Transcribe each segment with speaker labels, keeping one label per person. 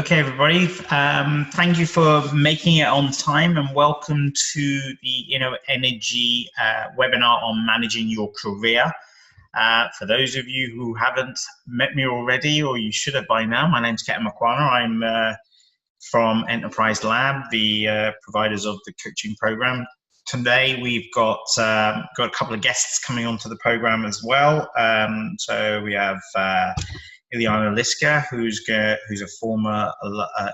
Speaker 1: Okay, everybody, thank you for making it on time and welcome to the Energy webinar on managing your career. For those of you who haven't met me already, or you should have by now, my name's Ketan Makwana. I'm from Enterprise Lab, the providers of the coaching program. Today we've got a couple of guests coming onto the program as well. So we have Ileana Liska, who's a former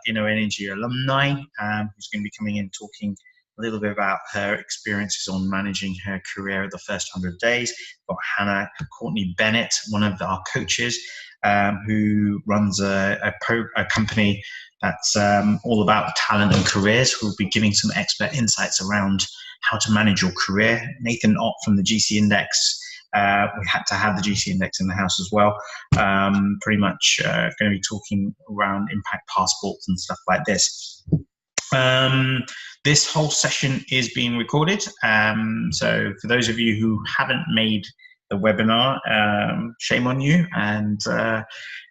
Speaker 1: Energy alumni, who's going to be coming in talking a little bit about her experiences on managing her career at the first 100 days. We've got Hannah Courtney Bennett, one of our coaches, who runs a company that's all about talent and careers, who will be giving some expert insights around how to manage your career. Nathan Ott from the GC Index. We had to have the GC Index in the house as well. Pretty much going to be talking around impact passports and stuff like this. This whole session is being recorded. So for those of you who haven't made the webinar, shame on you. And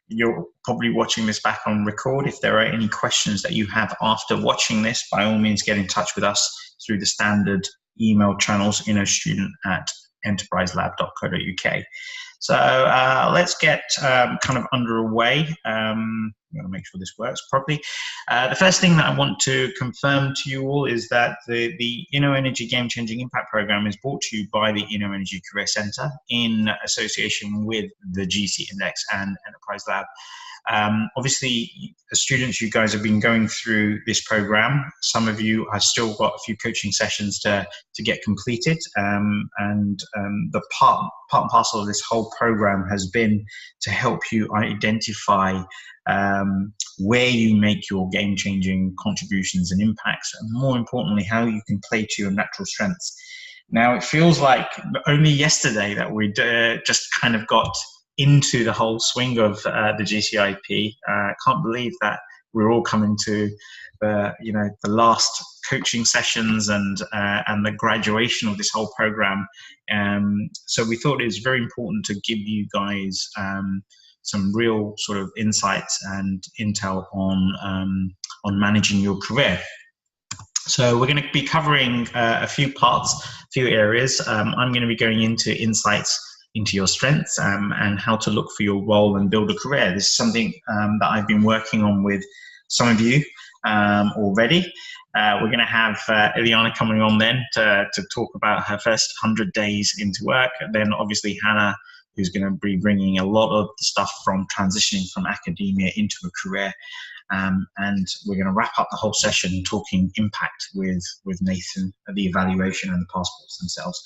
Speaker 1: you're probably watching this back on record. If there are any questions that you have after watching this, by all means get in touch with us through the standard email channels, student@enterpriselab.co.uk. So let's get kind of underway. I'm going to make sure this works properly. The first thing that I want to confirm to you all is that the Energy Game Changing Impact Program is brought to you by the Energy Career Centre in association with the GC Index and Enterprise Lab. Obviously, as students, you guys have been going through this program. Some of you have still got a few coaching sessions to get completed, and the part and parcel of this whole program has been to help you identify where you make your game-changing contributions and impacts, and more importantly, how you can play to your natural strengths. Now, it feels like only yesterday that we just kind of got into the whole swing of the GCIP. Can't believe that we're all coming to the last coaching sessions and the graduation of this whole program. So we thought it was very important to give you guys some real sort of insights and intel on managing your career. So we're going to be covering a few parts, a few areas. I'm going to be going into insights into your strengths and how to look for your role and build a career. This is something that I've been working on with some of you already. We're going to have Ileana coming on then to talk about her first 100 days into work. And then obviously Hannah, who's going to be bringing a lot of the stuff from transitioning from academia into a career. And we're going to wrap up the whole session talking impact with Nathan, the evaluation and the passports themselves.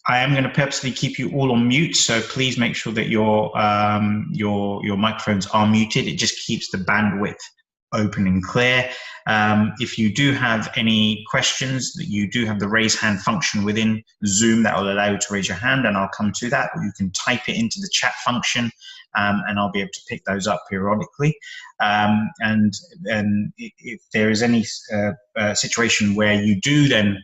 Speaker 1: I am going to purposely keep you all on mute, so please make sure that your microphones are muted. It just keeps the bandwidth open and clear. If you do have any questions, you do have the raise hand function within Zoom that will allow you to raise your hand, and I'll come to that. Or you can type it into the chat function, and I'll be able to pick those up periodically. And if there is any situation where you do then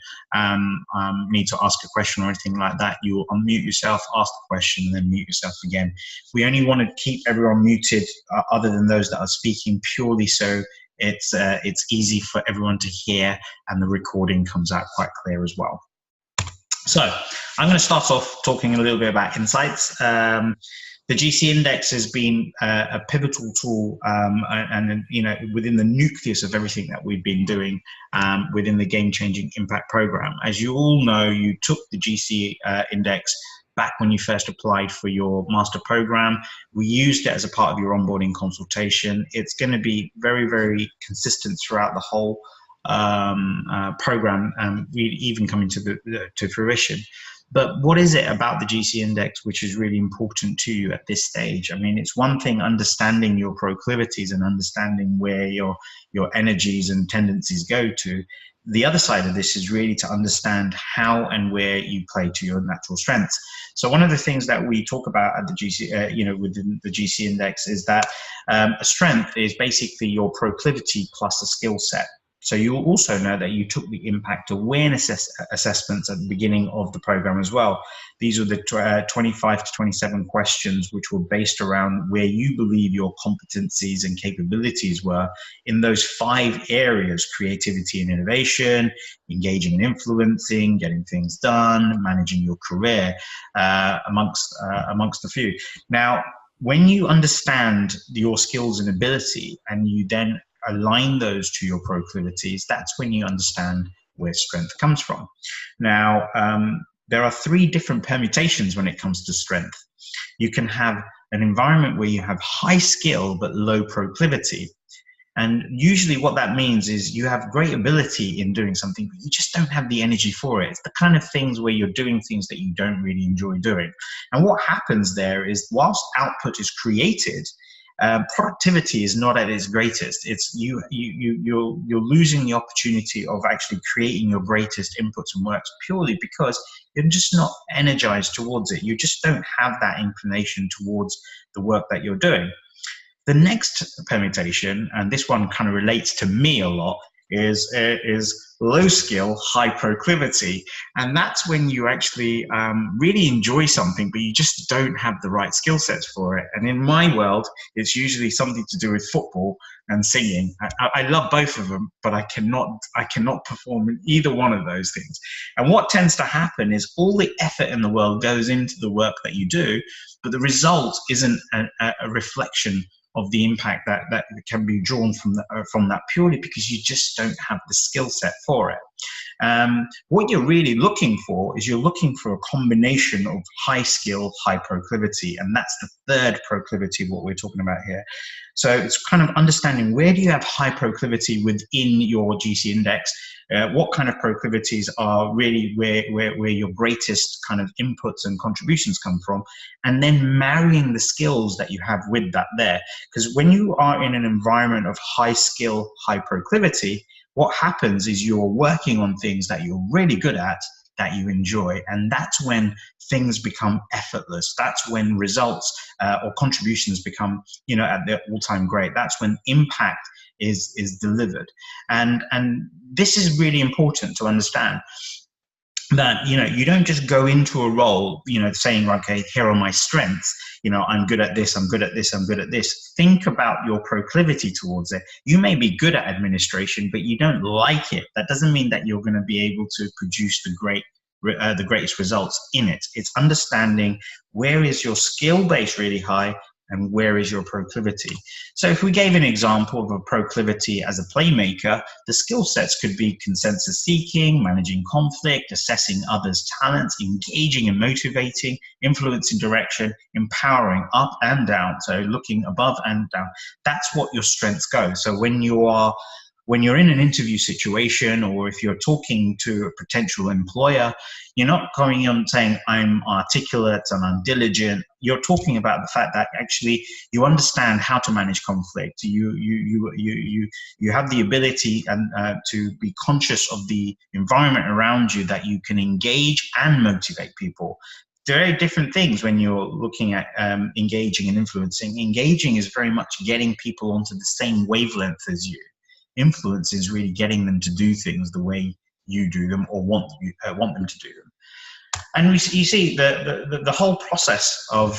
Speaker 1: need to ask a question or anything like that, you will unmute yourself, ask the question, and then mute yourself again. We only want to keep everyone muted other than those that are speaking, purely so it's easy for everyone to hear and the recording comes out quite clear as well. So I'm going to start off talking a little bit about insights. The GC Index has been a pivotal tool and within the nucleus of everything that we've been doing within the Game Changing Impact Program. As you all know, you took the GC Index back when you first applied for your master program. We used it as a part of your onboarding consultation. It's going to be very, very consistent throughout the whole program, even coming to fruition. But what is it about the GC Index which is really important to you at this stage? I mean, it's one thing understanding your proclivities and understanding where your energies and tendencies go to. The other side of this is really to understand how and where you play to your natural strengths. So one of the things that we talk about at the GC, within the GC Index is that a strength is basically your proclivity plus a skill set. So you'll also know that you took the impact awareness assessments at the beginning of the program as well. These are the 25 to 27 questions, which were based around where you believe your competencies and capabilities were in those 5 areas: creativity and innovation, engaging and influencing, getting things done, managing your career, amongst a few. Now, when you understand your skills and ability and you then align those to your proclivities, that's when you understand where strength comes from. Now, there are 3 different permutations when it comes to strength. You can have an environment where you have high skill but low proclivity. And usually what that means is you have great ability in doing something, but you just don't have the energy for it. It's the kind of things where you're doing things that you don't really enjoy doing. And what happens there is, whilst output is created, productivity is not at its greatest. It's you're losing the opportunity of actually creating your greatest inputs and works purely because you're just not energized towards it. You just don't have that inclination towards the work that you're doing. The next permutation, and this one kind of relates to me a lot, is low skill, high proclivity. And that's when you actually really enjoy something, but you just don't have the right skill sets for it. And in my world, it's usually something to do with football and singing. I love both of them, but I cannot perform in either one of those things. And what tends to happen is all the effort in the world goes into the work that you do, but the result isn't a reflection of the impact that can be drawn from that purely because you just don't have the skill set for it. What you're really looking for is you're looking for a combination of high skill, high proclivity, and that's the third proclivity, what we're talking about here. So it's kind of understanding where do you have high proclivity within your GC index, what kind of proclivities are really where your greatest kind of inputs and contributions come from, and then marrying the skills that you have with that there. Because when you are in an environment of high skill, high proclivity, what happens is you're working on things that you're really good at, that you enjoy, and that's when things become effortless. That's when results or contributions become, at their all-time great. That's when impact is delivered, and this is really important to understand. That you don't just go into a role saying, okay, here are my strengths, I'm good at this, I'm good at this, I'm good at this. Think about your proclivity towards it. You may be good at administration, but you don't like it. That doesn't mean that you're going to be able to produce the greatest results in it. It's understanding where is your skill base really high and where is your proclivity. So if we gave an example of a proclivity as a playmaker, the skill sets could be consensus seeking, managing conflict, assessing others' talents, engaging and motivating, influencing direction, empowering, up and down. So looking above and down. That's what your strengths go. So when you're in an interview situation, or if you're talking to a potential employer, you're not going on saying, I'm articulate and I'm diligent. You're talking about the fact that actually you understand how to manage conflict. You have the ability to be conscious of the environment around you, that you can engage and motivate people. There are different things when you're looking at engaging and influencing. Engaging is very much getting people onto the same wavelength as you. Influence is really getting them to do things the way you do them or want them to do them. And you see the whole process of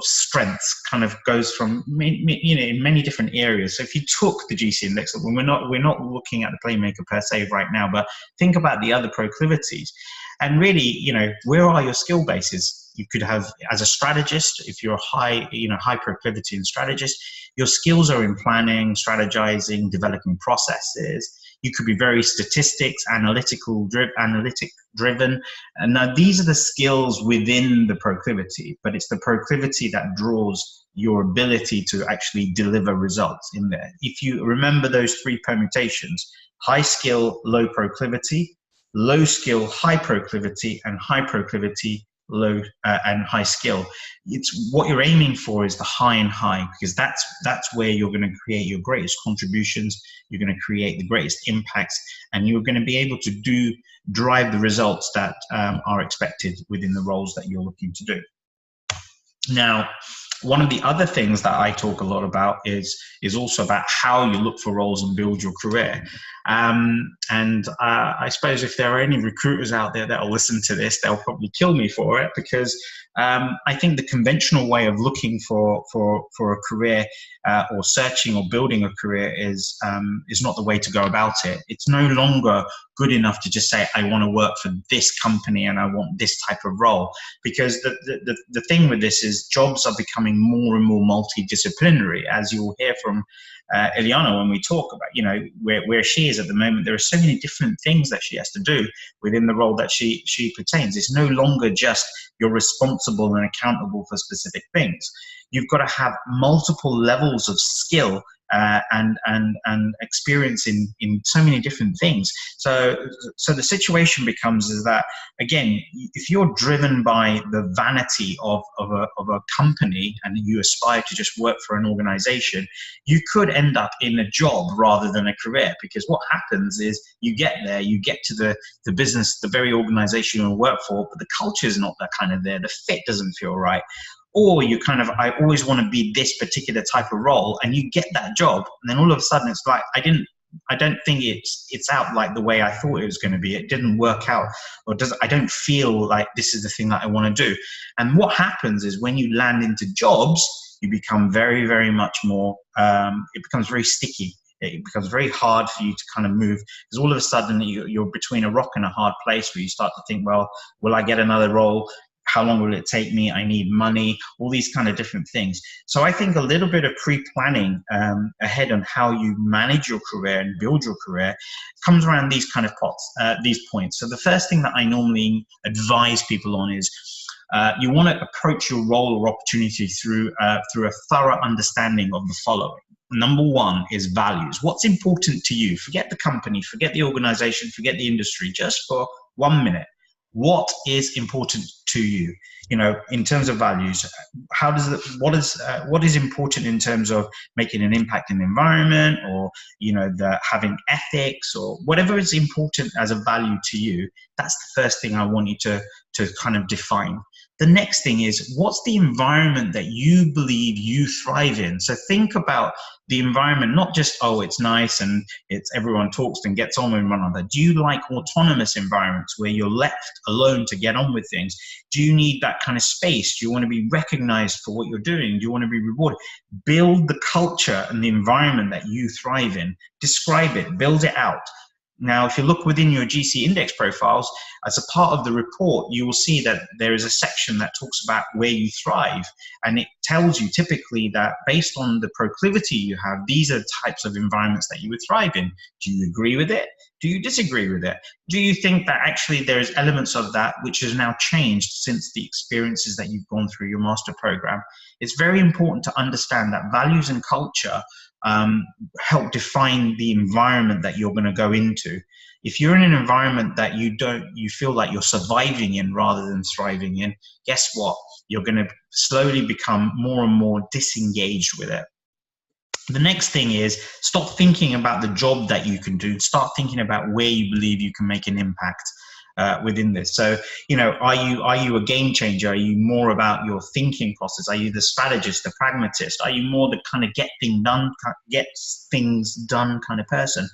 Speaker 1: strengths kind of goes from in many different areas. So if you took the GC index, we're not looking at the playmaker per se right now, but think about the other proclivities. And really, where are your skill bases? You could have, as a strategist, if you're a high proclivity and strategist, your skills are in planning, strategizing, developing processes. You could be very analytic driven. And now these are the skills within the proclivity, but it's the proclivity that draws your ability to actually deliver results in there. If you remember those 3 permutations: high skill, low proclivity, low skill, high proclivity, and high proclivity, low and high skill. It's what you're aiming for is the high and high, because that's where you're going to create your greatest contributions. You're going to create the greatest impacts, and you're going to be able to drive the results that are expected within the roles that you're looking to do. Now, One of the other things that I talk a lot about is also about how you look for roles and build your career. And I suppose if there are any recruiters out there that will listen to this, they'll probably kill me for it, because I think the conventional way of looking for a career or searching or building a career is not the way to go about it. It's no longer good enough to just say, I want to work for this company and I want this type of role, because the thing with this is jobs are becoming more and more multidisciplinary, as you'll hear from Eliana when we talk about, you know, where she is at the moment. There are so many different things that she has to do within the role that she pertains. It's no longer just you're responsible and accountable for specific things. You've got to have multiple levels of skill and experience in so many different things. So the situation becomes is that, again, if you're driven by the vanity of a company and you aspire to just work for an organization, you could end up in a job rather than a career, because what happens is you get there, you get to the business, the very organization you work for, but the culture is not that kind of there, the fit doesn't feel right. Or you kind of, I always want to be this particular type of role, and you get that job, and then all of a sudden it's like, I don't think it's out like the way I thought it was going to be. It didn't work out, or I don't feel like this is the thing that I want to do. And what happens is when you land into jobs, you become very, very much more, it becomes very sticky. It becomes very hard for you to kind of move, because all of a sudden you're between a rock and a hard place where you start to think, well, will I get another role? How long will it take me? I need money, all these kind of different things. So I think a little bit of pre-planning ahead on how you manage your career and build your career comes around these kind of these points. So the first thing that I normally advise people on is you want to approach your role or opportunity through a thorough understanding of the following. Number one is values. What's important to you? Forget the company, forget the organization, forget the industry, just for 1 minute. What is important to you? You know, in terms of values, what is important in terms of making an impact in the environment, or, you know, having ethics, or whatever is important as a value to you? That's the first thing I want you to kind of define. The next thing is, what's the environment that you believe you thrive in? So think about the environment, not just, oh, it's nice and it's everyone talks and gets on with one another. Do you like autonomous environments where you're left alone to get on with things? Do you need that kind of space? Do you want to be recognized for what you're doing? Do you want to be rewarded? Build the culture and the environment that you thrive in. Describe it, build it out. Now, if you look within your GC index profiles, as a part of the report, you will see that there is a section that talks about where you thrive. And it tells you typically that based on the proclivity you have, these are the types of environments that you would thrive in. Do you agree with it? Do you disagree with it? Do you think that actually there's elements of that which has now changed since the experiences that you've gone through your master program? It's very important to understand that values and culture help define the environment that you're going to go into. If you're in an environment that you feel like you're surviving in rather than thriving in, guess what? You're going to slowly become more and more disengaged with it. The next thing is, stop thinking about the job that you can do. Start thinking about where you believe you can make an impact within this. So, you know, are you a game changer? Are you more about your thinking process? Are you the strategist, the pragmatist? Are you more the kind of get things done kind of person?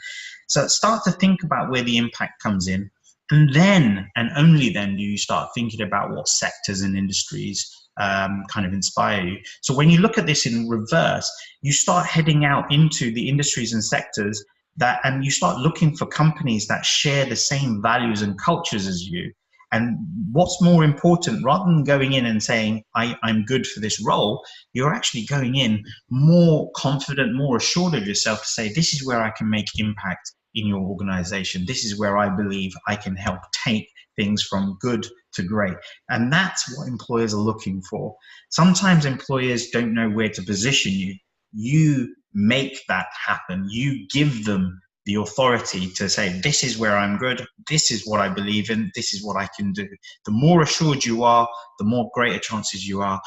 Speaker 1: So start to think about where the impact comes in, and then, and only then, do you start thinking about what sectors and industries kind of inspire you. So when you look at this in reverse, you start heading out into the industries and sectors and you start looking for companies that share the same values and cultures as you. And what's more important, rather than going in and saying, I'm good for this role, you're actually going in more confident, more assured of yourself to say, this is where I can make impact in your organization. This is where I believe I can help take things from good to great. And that's what employers are looking for. Sometimes employers don't know where to position you. You make that happen. You give them the authority to say, this is where I'm good, this is what I believe in, this is what I can do. The more assured you are, the more greater chances you are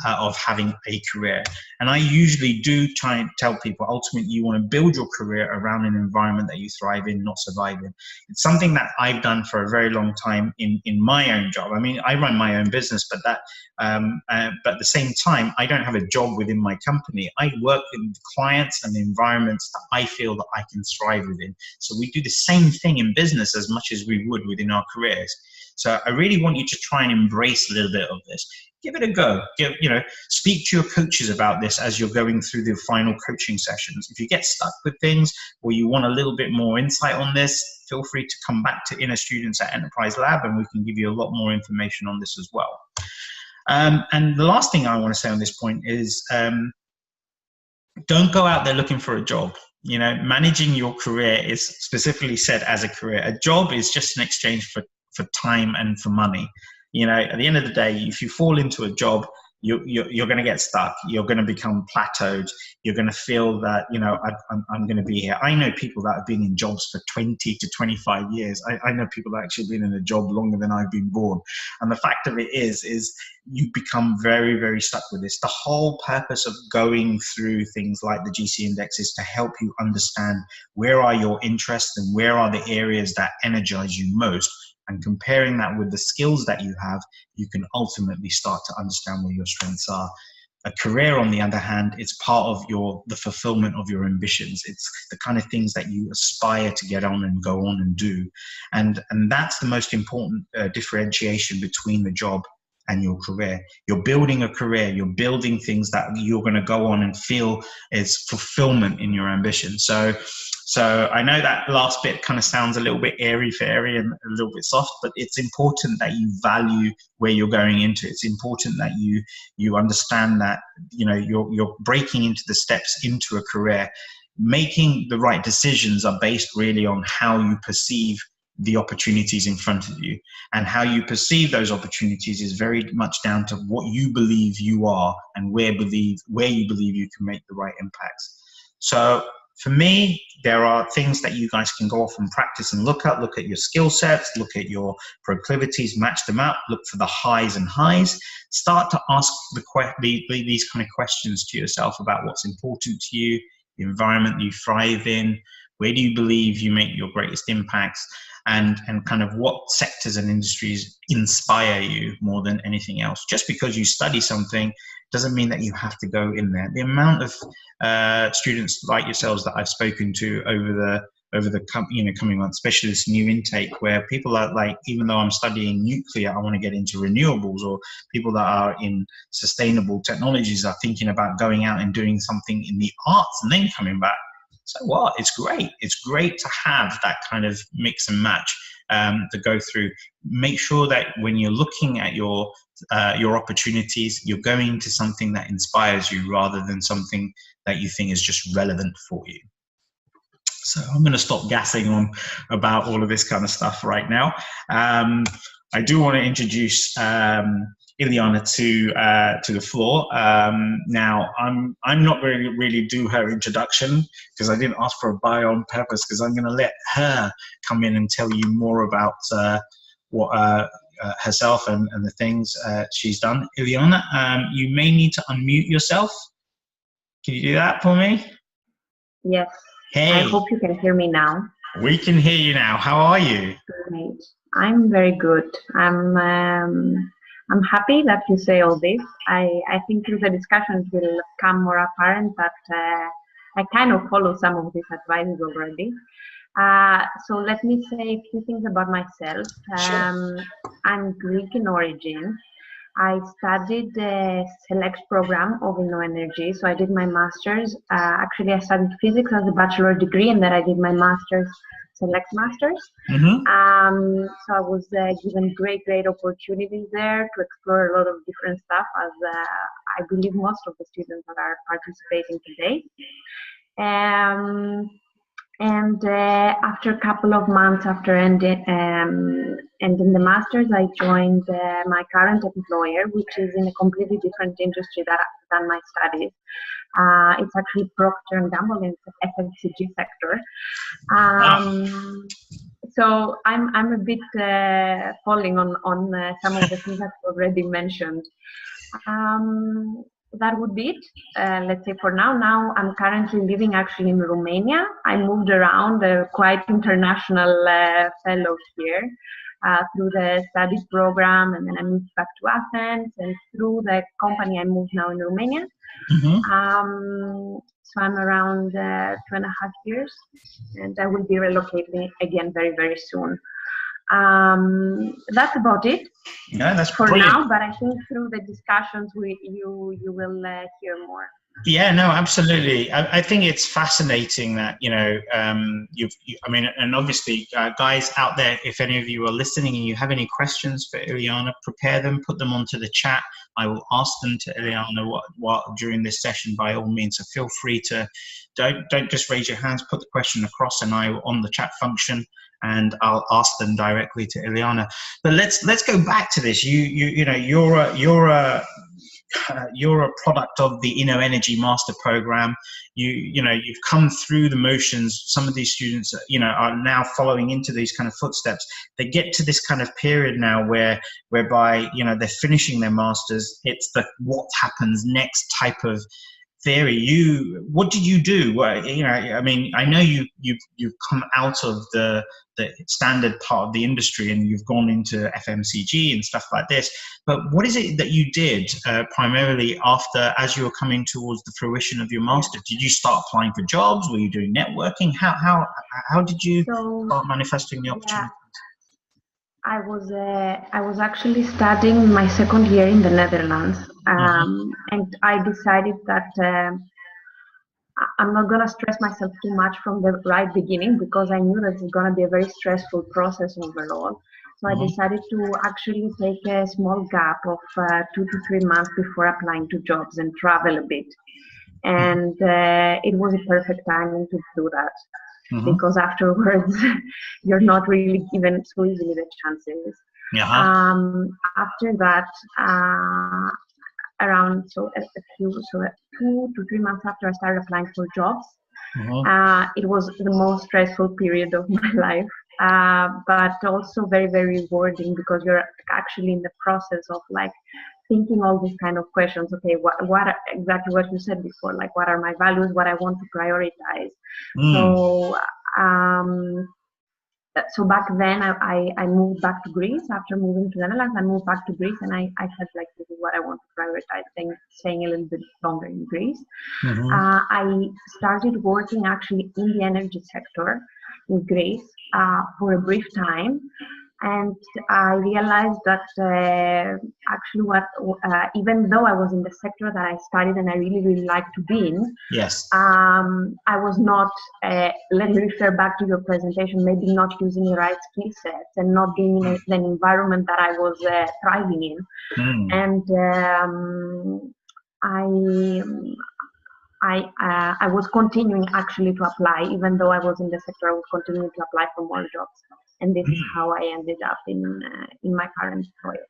Speaker 1: of having a career. And I usually do try and tell people, ultimately, you want to build your career around an environment that you thrive in, not survive in. It's something that I've done for a very long time in my own job. I mean, I run my own business, but but at the same time, I don't have a job within my company. I work with clients and environments that I feel that I can thrive within. So we do the same thing in business as much as we would within our careers. So I really want you to try and embrace a little bit of this. Give it a go. Speak to your coaches about this as you're going through the final coaching sessions. If you get stuck with things or you want a little bit more insight on this, feel free to come back to Inner Students at Enterprise Lab and we can give you a lot more information on this as well. And the last thing I want to say on this point is don't go out there looking for a job. Managing your career is specifically said as a career. A job is just an exchange for time and for money. At the end of the day, if you fall into a job, you're going to get stuck. You're going to become plateaued. You're going to feel that, I'm going to be here. I know people that have been in jobs for 20 to 25 years. I know people that actually been in a job longer than I've been born. And the fact of it is you become very, very stuck with this. The whole purpose of going through things like the GC Index is to help you understand where are your interests and where are the areas that energize you most. And comparing that with the skills that you have, you can ultimately start to understand where your strengths are. A career, on the other hand, it's part of the fulfillment of your ambitions. It's the kind of things that you aspire to get on and go on and do. And that's the most important differentiation between the job and your career. You're building a career, you're building things that you're going to go on and feel is fulfillment in your ambition. So I know that last bit kind of sounds a little bit airy-fairy and a little bit soft, but it's important that you value where you're going into. It's important that you understand that you're breaking into the steps into a career. Making the right decisions are based really on how you perceive the opportunities in front of you, and how you perceive those opportunities is very much down to what you believe you are and where you believe you can make the right impacts. So for me, there are things that you guys can go off and practice and look at your skill sets, look at your proclivities, match them up, look for the highs and highs, start to ask these kind of questions to yourself about what's important to you, the environment you thrive in, where do you believe you make your greatest impacts, and kind of what sectors and industries inspire you more than anything else. Just because you study something doesn't mean that you have to go in there. The amount of students like yourselves that I've spoken to over the coming months, especially this new intake, where people are like, even though I'm studying nuclear, I want to get into renewables, or people that are in sustainable technologies are thinking about going out and doing something in the arts and then coming back. So what? It's great. It's great to have that kind of mix and match to go through. Make sure that when you're looking at your opportunities, you're going to something that inspires you rather than something that you think is just relevant for you. So I'm going to stop gassing on about all of this kind of stuff right now. I do want to introduce Ileana to the floor. Now, I'm not going to really do her introduction because I didn't ask for a bio on purpose, because I'm going to let her come in and tell you more about what herself and the things she's done. Ileana, you may need to unmute yourself. Can you do that for me?
Speaker 2: Yes.
Speaker 1: Hey.
Speaker 2: I hope you can hear me now.
Speaker 1: We can hear you now. How are you?
Speaker 2: Great. I'm very good. I'm happy that you say all this. I think through the discussions will come more apparent that I kind of follow some of these advices already. So let me say a few things about myself.
Speaker 1: Sure.
Speaker 2: I'm Greek in origin. I studied the select program of InnoEnergy, so I did my master's. Actually, I studied physics as a bachelor degree, and then I did my master's, select master's.
Speaker 1: Mm-hmm.
Speaker 2: So I was given great opportunities there to explore a lot of different stuff, as I believe most of the students that are participating today. And after a couple of months after ending the master's, I joined my current employer, which is in a completely different industry than my studies. It's actually Procter & Gamble in the FMCG sector. So I'm a bit falling on some of the things I've already mentioned. That would be it. Let's say for now. Now I'm currently living actually in Romania. I moved around, quite international fellow here, through the study program, and then I moved back to Athens, and through the company I moved now in Romania. So I'm around 2.5 years, and I will be relocating again very, very soon. That's about it.
Speaker 1: Yeah, that's
Speaker 2: for
Speaker 1: brilliant.
Speaker 2: now, but I think through the discussions you will hear more.
Speaker 1: Yeah, no, absolutely. I think it's fascinating that, you know, I mean, and obviously, guys out there, if any of you are listening and you have any questions for Ileana, prepare them, put them onto the chat. I will ask them to Ileana what during this session, by all means. So feel free to, don't just raise your hands, put the question across, and I will on the chat function, and I'll ask them directly to Ileana. But let's go back to this. You know, you're a product of the Inno Energy Master Program. You know, you've come through the motions. Some of these students, you know, are now following into these kind of footsteps. They get to this kind of period now whereby, you know, they're finishing their masters. It's the what happens next type of theory. What did you do? Well, you know, I mean, I know you've come out of the standard part of the industry and you've gone into FMCG and stuff like this. But what is it that you did primarily as you were coming towards the fruition of your master? Did you start applying for jobs? Were you doing networking? How did you start manifesting the opportunity?
Speaker 2: Yeah. I was actually studying my second year in the Netherlands, and I decided that I'm not going to stress myself too much from the right beginning, because I knew that it's going to be a very stressful process overall. So I decided to actually take a small gap of 2 to 3 months before applying to jobs and travel a bit. And it was a perfect timing to do that, because afterwards you're not really given so easily the chances. After that, around 2 to 3 months after I started applying for jobs, it was the most stressful period of my life, but also very, very rewarding, because you're actually in the process of like thinking all these kind of questions. Okay, what exactly what you said before, like what are my values, what I want to prioritize. So back then I moved back to Greece. After moving to the Netherlands, I moved back to Greece, and I said, like, this is what I want to prioritize, staying a little bit longer in Greece. I started working actually in the energy sector in Greece for a brief time, and I realized that actually even though I was in the sector that I studied and I really, really liked to be in, I was not, let me refer back to your presentation, maybe not using the right skill sets and not being in an environment that I was thriving in. And I was continuing actually to apply, even though I was in the sector. I was continuing to apply for more jobs, and this is how I ended up in my current employer.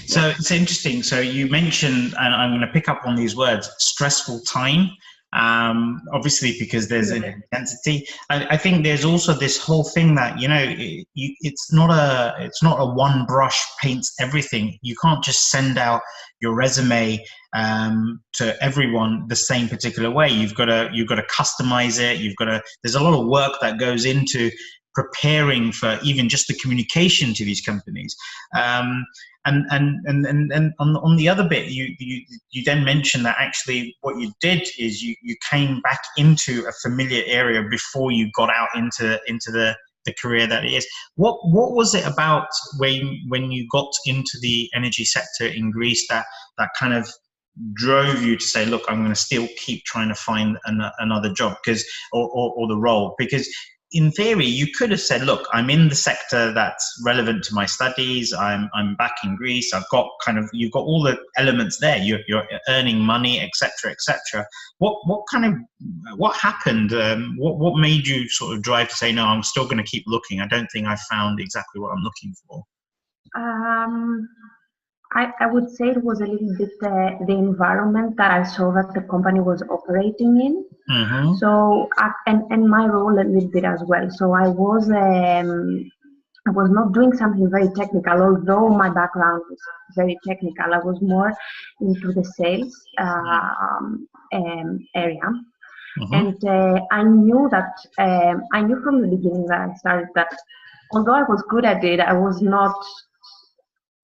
Speaker 1: So it's interesting. So you mentioned, and I'm going to pick up on these words, stressful time. Obviously, because there's an intensity. I think there's also this whole thing that, you know, it's not a one brush paints everything. You can't just send out your resume to everyone the same particular way. You've got to customize it. There's a lot of work that goes into preparing for even just the communication to these companies. And on the other bit, you then mentioned that actually what you did is you came back into a familiar area before you got out into the career that it is. What was it about when you got into the energy sector in Greece that kind of drove you to say, look, I'm going to still keep trying to find another job, or the role? Because in theory, you could have said, look, I'm in the sector that's relevant to my studies. I'm back in Greece. You've got all the elements there. You're earning money, etc., etc. What happened? What made you sort of drive to say, no, I'm still going to keep looking. I don't think I found exactly what I'm looking for.
Speaker 2: I would say it was a little bit the environment that I saw that the company was operating in. So, and my role a little bit as well. So I was I was not doing something very technical, although my background was very technical. I was more into the sales area. And I knew that, I knew from the beginning that I started that although I was good at it, I was not,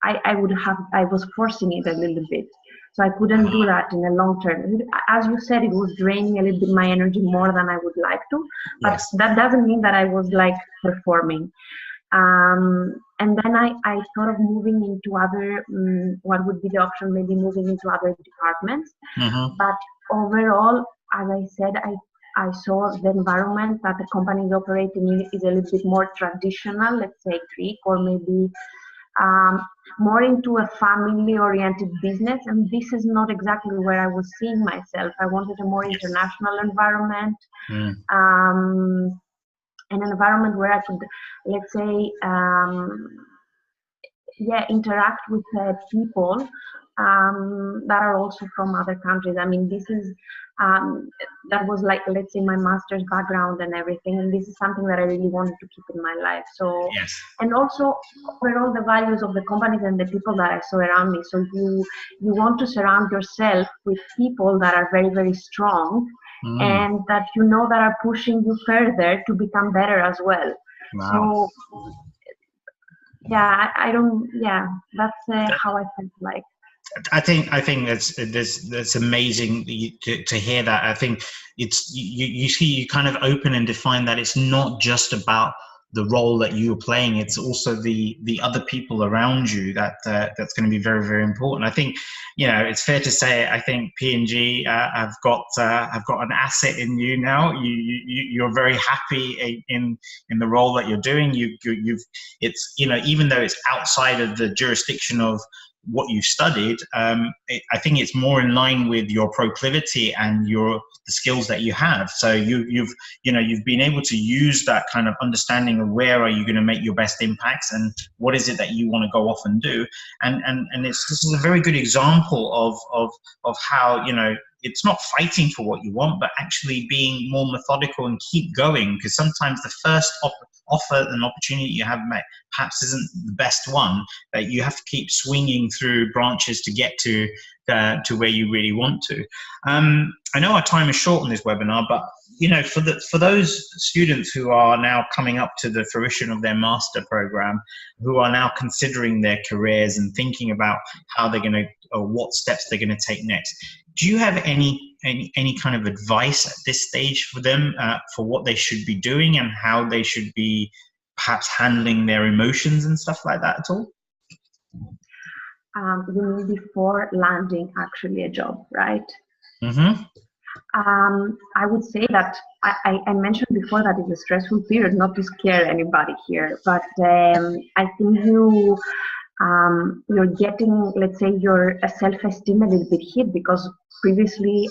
Speaker 2: I was forcing it a little bit. So I couldn't do that in the long term. As you said, it was draining a little bit my energy more than I would like to, but
Speaker 1: Yes.
Speaker 2: that doesn't mean that I was like performing. And then I thought of moving into other, what would be the option, maybe moving into other departments. But overall, as I said, I saw the environment that the company is operating in is a little bit more traditional, let's say Greek, or maybe more into a family-oriented business. And this is not exactly where I was seeing myself. I wanted a more international environment. An environment where I could, let's say, interact with people that are also from other countries. I mean, this is, that was like, let's say, my master's background and everything, and this is something that I really wanted to keep in my life. So, and also overall the values of the companies and the people that I saw around me. So you want to surround yourself with people that are very, very strong, and that you know that are pushing you further to become better as well. So yeah, that's how I felt like.
Speaker 1: I think that's amazing to hear that. I think it's you kind of open and define that it's not just about the role that you're playing, it's also the other people around you that's going to be very, very important. I think, you know, it's fair to say, I think P&G have got an asset in you now. You're very happy in the role that you're doing. It's, you know, even though it's outside of the jurisdiction of what you've studied, I think it's more in line with your proclivity and the skills that you have. So you've been able to use that kind of understanding of where are you going to make your best impacts and what is it that you want to go off and do. And this is a very good example of how, you know, it's not fighting for what you want, but actually being more methodical and keep going, because sometimes the first offer and opportunity you have perhaps isn't the best one, that you have to keep swinging through branches to get to where you really want to. I know our time is short on this webinar, but you know, for those students who are now coming up to the fruition of their master program, who are now considering their careers and thinking about how they're going to, or what steps they're going to take next, do you have any kind of advice at this stage for them for what they should be doing and how they should be perhaps handling their emotions and stuff like that at all?
Speaker 2: You mean before landing actually a job, right? I would say that I mentioned before that it's a stressful period, not to scare anybody here, but I think you're getting, let's say, your self-esteem a little bit hit, because previously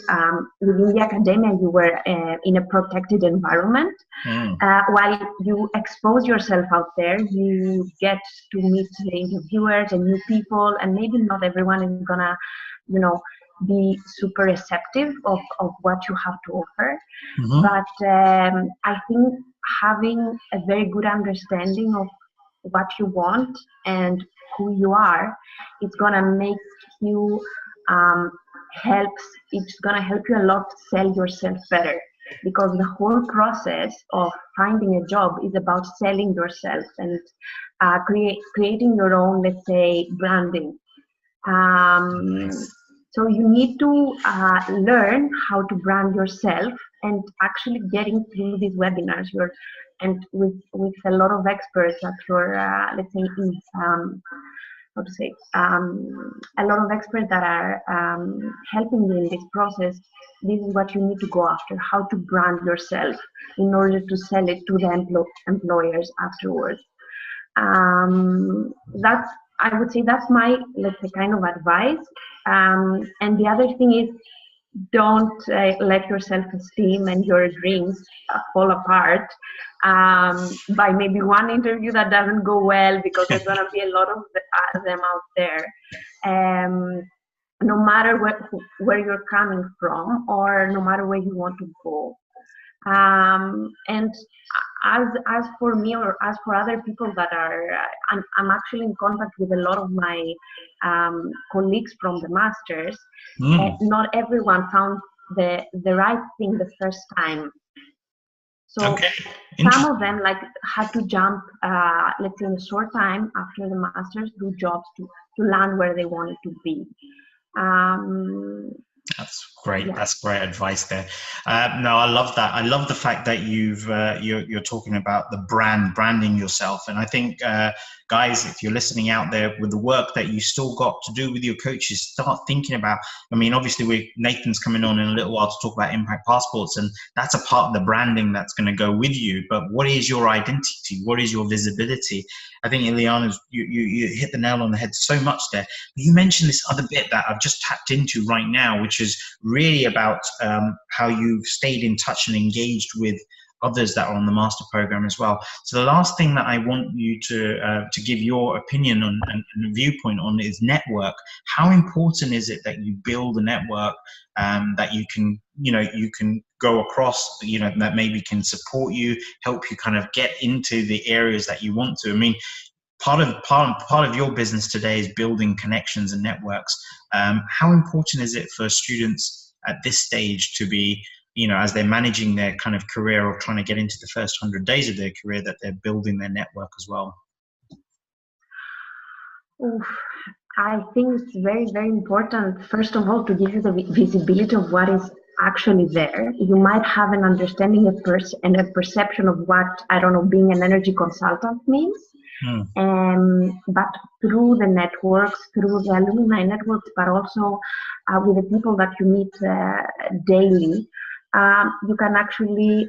Speaker 2: within the academia you were in a protected environment. While you expose yourself out there, you get to meet the interviewers and new people, and maybe not everyone is gonna, you know, be super receptive of what you have to offer. But I think having a very good understanding of what you want and who you are, it's gonna make you it's gonna help you a lot sell yourself better, because the whole process of finding a job is about selling yourself and creating your own, let's say, branding. So you need to learn how to brand yourself, and actually getting through these webinars and with a lot of experts that you're, let's say, a lot of experts that are helping you in this process. This is what you need to go after: how to brand yourself in order to sell it to the employers afterwards. I would say that's my, let's say, kind of advice. And the other thing is, don't let your self-esteem and your dreams fall apart by maybe one interview that doesn't go well, because there's going to be a lot of them out there. No matter where you're coming from, or no matter where you want to go. And as for me, or as for other people that are, I'm actually in contact with a lot of my colleagues from the masters. Not everyone found the right thing the first time. So
Speaker 1: okay.
Speaker 2: some of them like had to jump, let's say in a short time after the masters, do jobs to land where they wanted to be.
Speaker 1: That's great.
Speaker 2: Yeah.
Speaker 1: That's great advice there. No, I love that. I love the fact that you're talking about the branding yourself. And I think, guys, if you're listening out there, with the work that you still got to do with your coaches, start thinking about, I mean, obviously Nathan's coming on in a little while to talk about impact passports, and that's a part of the branding that's going to go with you. But what is your identity? What is your visibility? I think, Ileana, you hit the nail on the head so much there. You mentioned this other bit that I've just tapped into right now, which is really about how you've stayed in touch and engaged with others that are on the master program as well. So the last thing that I want you to give your opinion on and viewpoint on is network. How important is it that you build a network that you can go across, that maybe can support you, help you kind of get into the areas that you want to? I mean, part of your business today is building connections and networks. How important is it for students at this stage to be, as they're managing their kind of career or trying to get into the first 100 days of their career, that they're building their network as well?
Speaker 2: I think it's very, very important, first of all, to give you the visibility of what is actually there. You might have an understanding and a perception of what, I don't know, being an energy consultant means. But through the networks, through the alumni networks, but also with the people that you meet daily, you can actually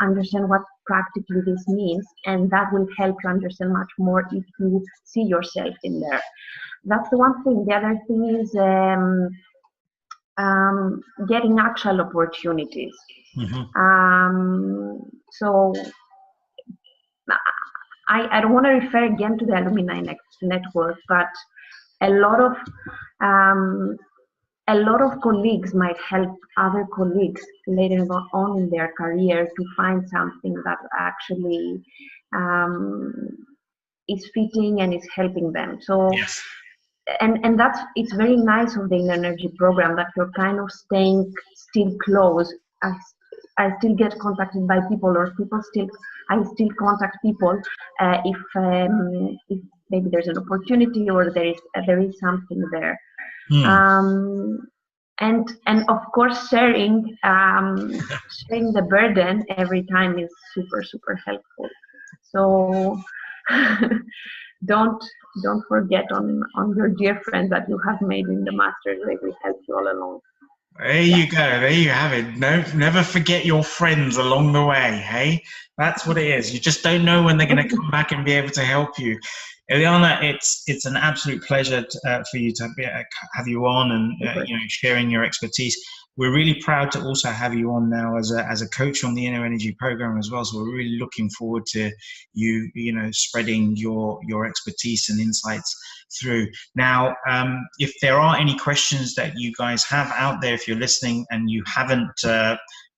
Speaker 2: understand what practically this means, and that will help you understand much more if you see yourself in there. That's the one thing. The other thing is getting actual opportunities. So I don't want to refer again to the alumni network, but a lot of colleagues might help other colleagues later on in their career to find something that actually is fitting and is helping them. So,
Speaker 1: yes.
Speaker 2: and it's very nice of the energy program that you're kind of staying still close. I still get contacted by people, or I still contact people if maybe there's an opportunity or there is something there. And of course, sharing the burden every time is super, super helpful. So don't forget on your dear friends that you have made in the masters. They will help you all along.
Speaker 1: There you go. There you have it. No, never forget your friends along the way. Hey, that's what it is. You just don't know when they're going to come back and be able to help you. Ileana, it's an absolute pleasure for you to have you on and sharing your expertise. We're really proud to also have you on now as a coach on the Inner Energy program as well. So we're really looking forward to you spreading your expertise and insights through. Now, if there are any questions that you guys have out there, if you're listening and you haven't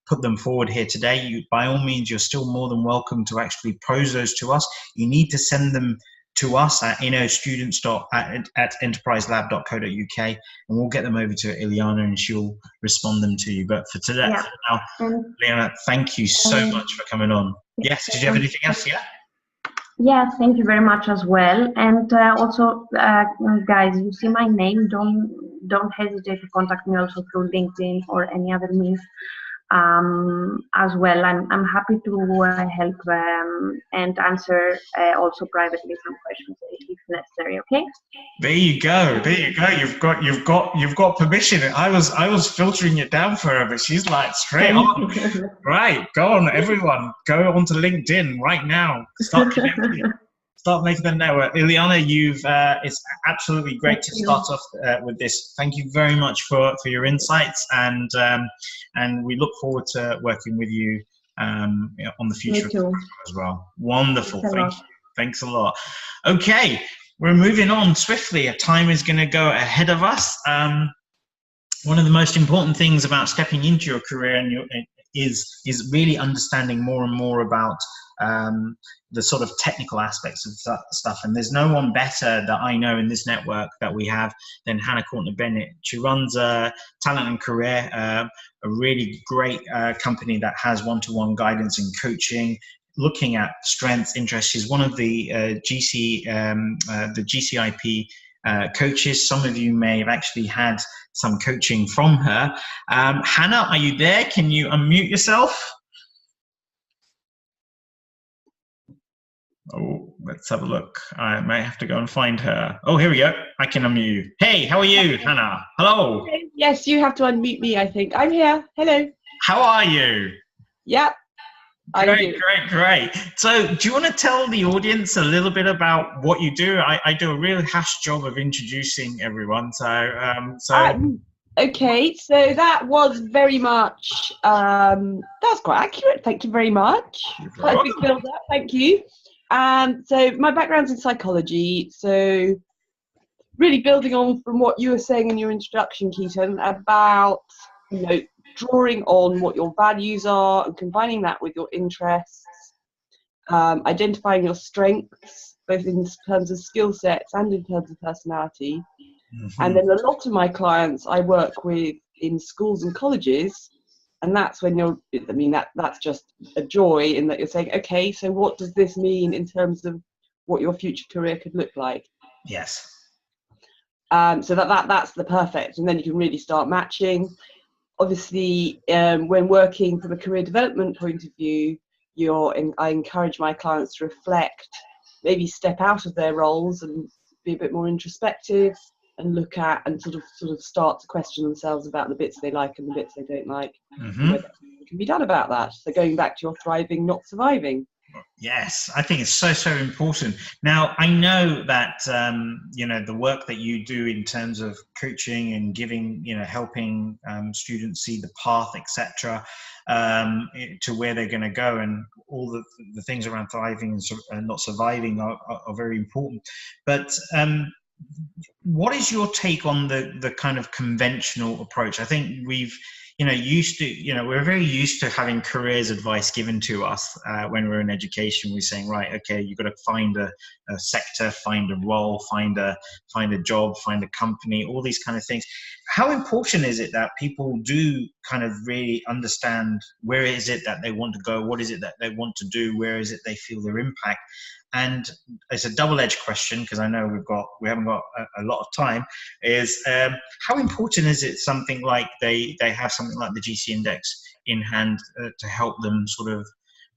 Speaker 1: put them forward here today, by all means, you're still more than welcome to actually pose those to us. You need to send them to us at students@enterpriselab.co.uk, and we'll get them over to Ileana and she'll respond them to you. But for today, now, Ileana, thank you so much for coming on. Yes, did you have anything else?
Speaker 2: Yeah, thank you very much as well. And also, guys, you see my name, don't hesitate to contact me also through LinkedIn or any other means as well. I'm happy to help and answer also privately some questions if necessary. Okay.
Speaker 1: There you go. There you go. You've got permission. I was filtering it down for her, but she's like straight on. Right, go on, everyone. Go on to LinkedIn right now. Start connecting. Start making the network. Ileana, it's absolutely great to start off with this. Thank you very much for your insights, and we look forward to working with you on the future as well. Wonderful. Thank you. Thanks a lot. Okay, we're moving on swiftly. Time is going to go ahead of us. One of the most important things about stepping into your career and is really understanding more and more about the sort of technical aspects of stuff. And there's no one better that I know in this network that we have than Hannah Courtney-Bennett. She runs Talent and Career, a really great company that has one-to-one guidance and coaching, looking at strengths, interests. She's one of the GCIP coaches. Some of you may have actually had some coaching from her. Hannah, are you there? Can you unmute yourself? Oh, let's have a look. I may have to go and find her. Oh, here we go. I can unmute you. Hey, how are you, Hannah? Hello.
Speaker 3: Yes, you have to unmute me, I think. I'm here. Hello.
Speaker 1: How are you?
Speaker 3: Yep.
Speaker 1: Great. So do you want to tell the audience a little bit about what you do? I do a really hash job of introducing everyone.
Speaker 3: Okay, so that was very much, that's quite accurate. Thank you very much. Quite a big build up, thank you. So my background's in psychology, so really building on from what you were saying in your introduction, Keaton, about, drawing on what your values are and combining that with your interests, identifying your strengths, both in terms of skill sets and in terms of personality. Mm-hmm. And then a lot of my clients I work with in schools and colleges, and that's when that's just a joy in that you're saying, okay, so what does this mean in terms of what your future career could look like?
Speaker 1: Yes.
Speaker 3: So that's the perfect, and then you can really start matching. Obviously, when working from a career development point of view, I encourage my clients to reflect, maybe step out of their roles and be a bit more introspective and look at and sort of start to question themselves about the bits they like and the bits they don't like. Mm-hmm. What can be done about that? So going back to your thriving, not surviving.
Speaker 1: Yes, I think it's so important. Now, I know that, the work that you do in terms of coaching and giving, helping students see the path, etc., to where they're going to go, and all the things around thriving and not surviving are very important. But what is your take on the kind of conventional approach? I think we're very used to having careers advice given to us when we're in education. We're saying, right, okay, you've got to find a sector, find a role, find a job, find a company, all these kind of things. How important is it that people do kind of really understand where is it that they want to go, what is it that they want to do, where is it they feel their impact? And it's a double-edged question, because I know we haven't got a lot of time, is how important is it something like they have something like the GC Index in hand to help them sort of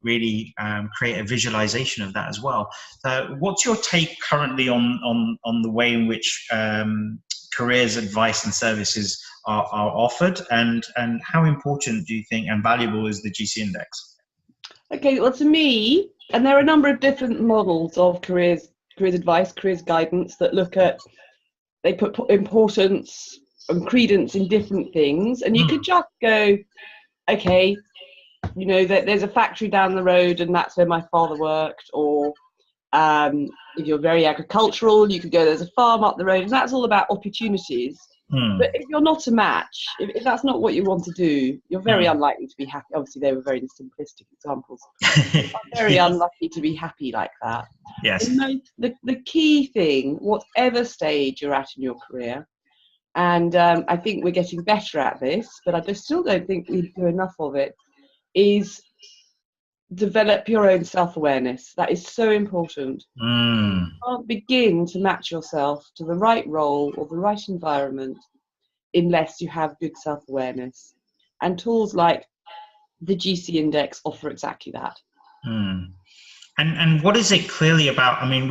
Speaker 1: really create a visualization of that as well? So what's your take currently on the way in which careers advice and services are offered, and how important do you think and valuable is the GC Index?
Speaker 3: Okay, well, to me, and there are a number of different models of careers advice, careers guidance that they put importance and credence in different things, and you could just go, okay, there's a factory down the road and that's where my father worked, or if you're very agricultural, you could go, there's a farm up the road, and that's all about opportunities. But if you're not a match, if that's not what you want to do, you're very unlikely to be happy. Obviously, they were very simplistic examples. Very unlucky to be happy like that.
Speaker 1: Yes.
Speaker 3: The key thing, whatever stage you're at in your career, and I think we're getting better at this, but I still don't think we do enough of it, is develop your own self-awareness. That is so important. You can't begin to match yourself to the right role or the right environment unless you have good self-awareness. And tools like the GC Index offer exactly that.
Speaker 1: And what is it clearly about? I mean,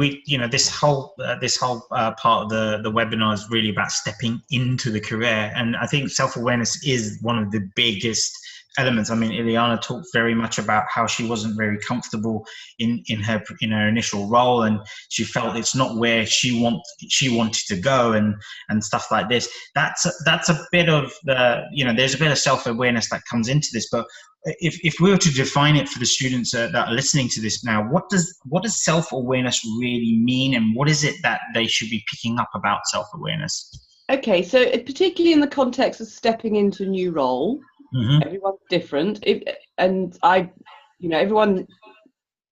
Speaker 1: this whole part of the webinar is really about stepping into the career, and I think self-awareness is one of the biggest elements. I mean, Ileana talked very much about how she wasn't very comfortable in her initial role, and she felt it's not where she wanted to go, and stuff like this. That's a bit of there's a bit of self-awareness that comes into this. But if we were to define it for the students that are listening to this now, what does self-awareness really mean, and what is it that they should be picking up about self-awareness?
Speaker 3: Okay, so particularly in the context of stepping into a new role, Everyone's different. Everyone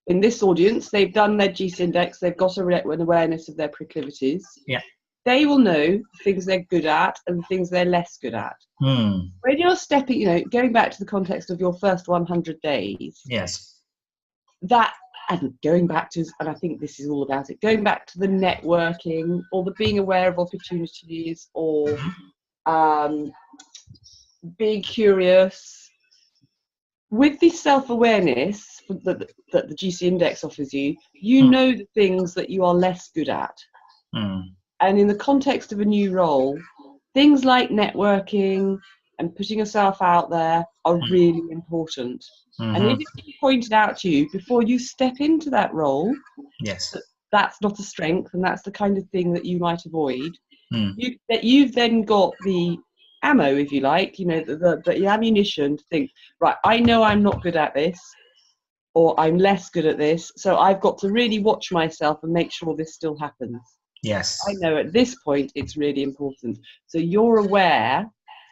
Speaker 3: in this audience, they've done their GC index, they've got an awareness of their proclivities.
Speaker 1: Yeah.
Speaker 3: They will know the things they're good at and the things they're less good at. When you're stepping, going back to the context of your first 100 days.
Speaker 1: Yes.
Speaker 3: And going back to, and I think this is all about it, going back to the networking or the being aware of opportunities or being curious. With the self-awareness that the GC index offers you, you know the things that you are less good at. And in the context of a new role, things like networking and putting yourself out there are really important. And if it's pointed out to you before you step into that role,
Speaker 1: yes,
Speaker 3: that's not a strength and that's the kind of thing that you might avoid, that you've then got the ammo, if you like, the ammunition to think, right, I know I'm not good at this, or I'm less good at this, so I've got to really watch myself and make sure this still happens.
Speaker 1: Yes.
Speaker 3: I know at this point it's really important. So you're aware,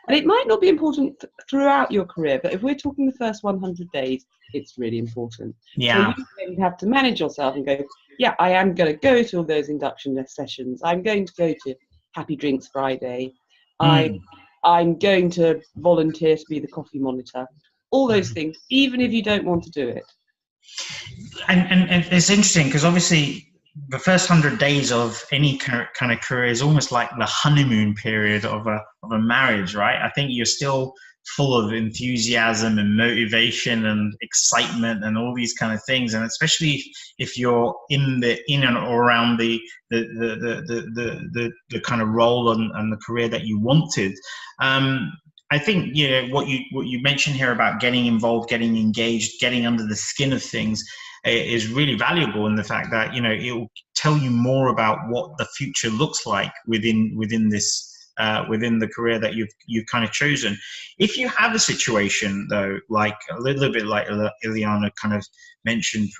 Speaker 3: and it might not be important throughout your career, but if we're talking the first 100 days, it's really important.
Speaker 1: Yeah.
Speaker 3: So you then have to manage yourself and go, yeah, I am going to go to all those induction sessions. I'm going to go to Happy Drinks Friday. I'm going to volunteer to be the coffee monitor. All those things, even if you don't want to do it.
Speaker 1: And it's interesting because obviously the first 100 days of any kind of career is almost like the honeymoon period of a marriage, right? I think you're still full of enthusiasm and motivation and excitement and all these kind of things, and especially if you're in and around the kind of role and the career that you wanted. I think what you mentioned here about getting involved, getting engaged, getting under the skin of things is really valuable in the fact that it will tell you more about what the future looks like within this. Within the career that you've kind of chosen. If you have a situation though, like a little bit like Ileana kind of mentioned,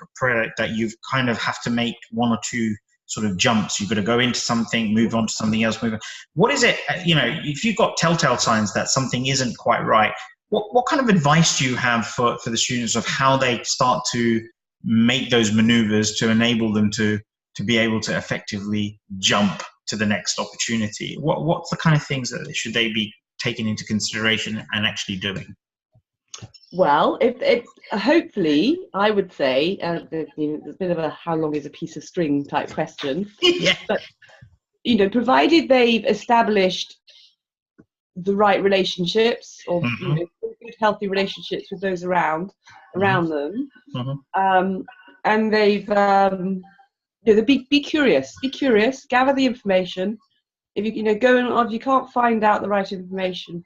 Speaker 1: that you've kind of have to make one or two sort of jumps, you've got to go into something, move on to something else, move on. What is it, if you've got telltale signs that something isn't quite right, what kind of advice do you have for the students of how they start to make those maneuvers to enable them to be able to effectively jump to the next opportunity? What's the kind of things that should they be taking into consideration and actually doing?
Speaker 3: Well, if hopefully, I would say, there's a bit of a how long is a piece of string type question.
Speaker 1: Yeah.
Speaker 3: But, provided they've established the right relationships or good, healthy relationships with those around them, and they've be curious, gather the information. If you go and if you can't find out the right information,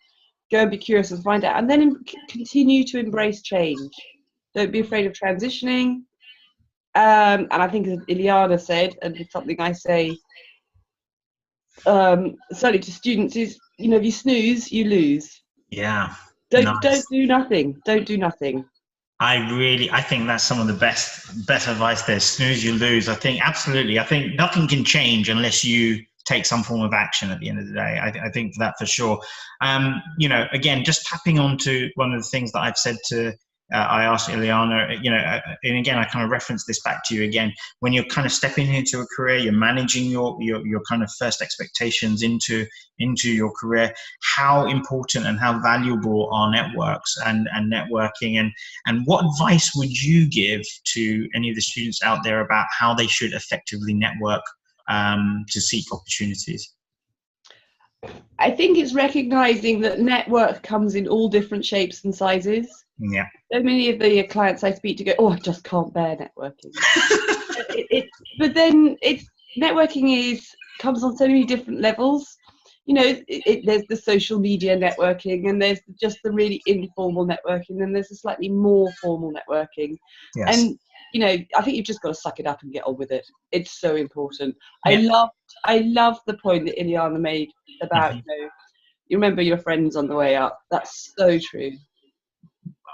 Speaker 3: go and be curious and find out, and then continue to embrace change. Don't be afraid of transitioning. And I think, as Ileana said, and it's something I say certainly to students, is if you snooze, you lose.
Speaker 1: Yeah.
Speaker 3: Don't do nothing. Don't do nothing.
Speaker 1: I think that's some of the best advice there. Snooze, you lose. I think absolutely. I think nothing can change unless you take some form of action at the end of the day. I think that for sure. Again, just tapping on to one of the things that I've said to, I asked Ileana, and again, I kind of reference this back to you again, when you're kind of stepping into a career, you're managing your kind of first expectations into your career, how important and how valuable are networks and networking, and what advice would you give to any of the students out there about how they should effectively network to seek opportunities?
Speaker 3: I think it's recognizing that network comes in all different shapes and sizes.
Speaker 1: Yeah.
Speaker 3: So many of the clients I speak to go, I just can't bear networking. But then networking comes on so many different levels. There's the social media networking, and there's just the really informal networking, and there's a slightly more formal networking.
Speaker 1: Yes.
Speaker 3: And I think you've just got to suck it up and get on with it. It's so important.
Speaker 1: Yeah.
Speaker 3: I love the point that Ileana made about you remember your friends on the way up. That's so true.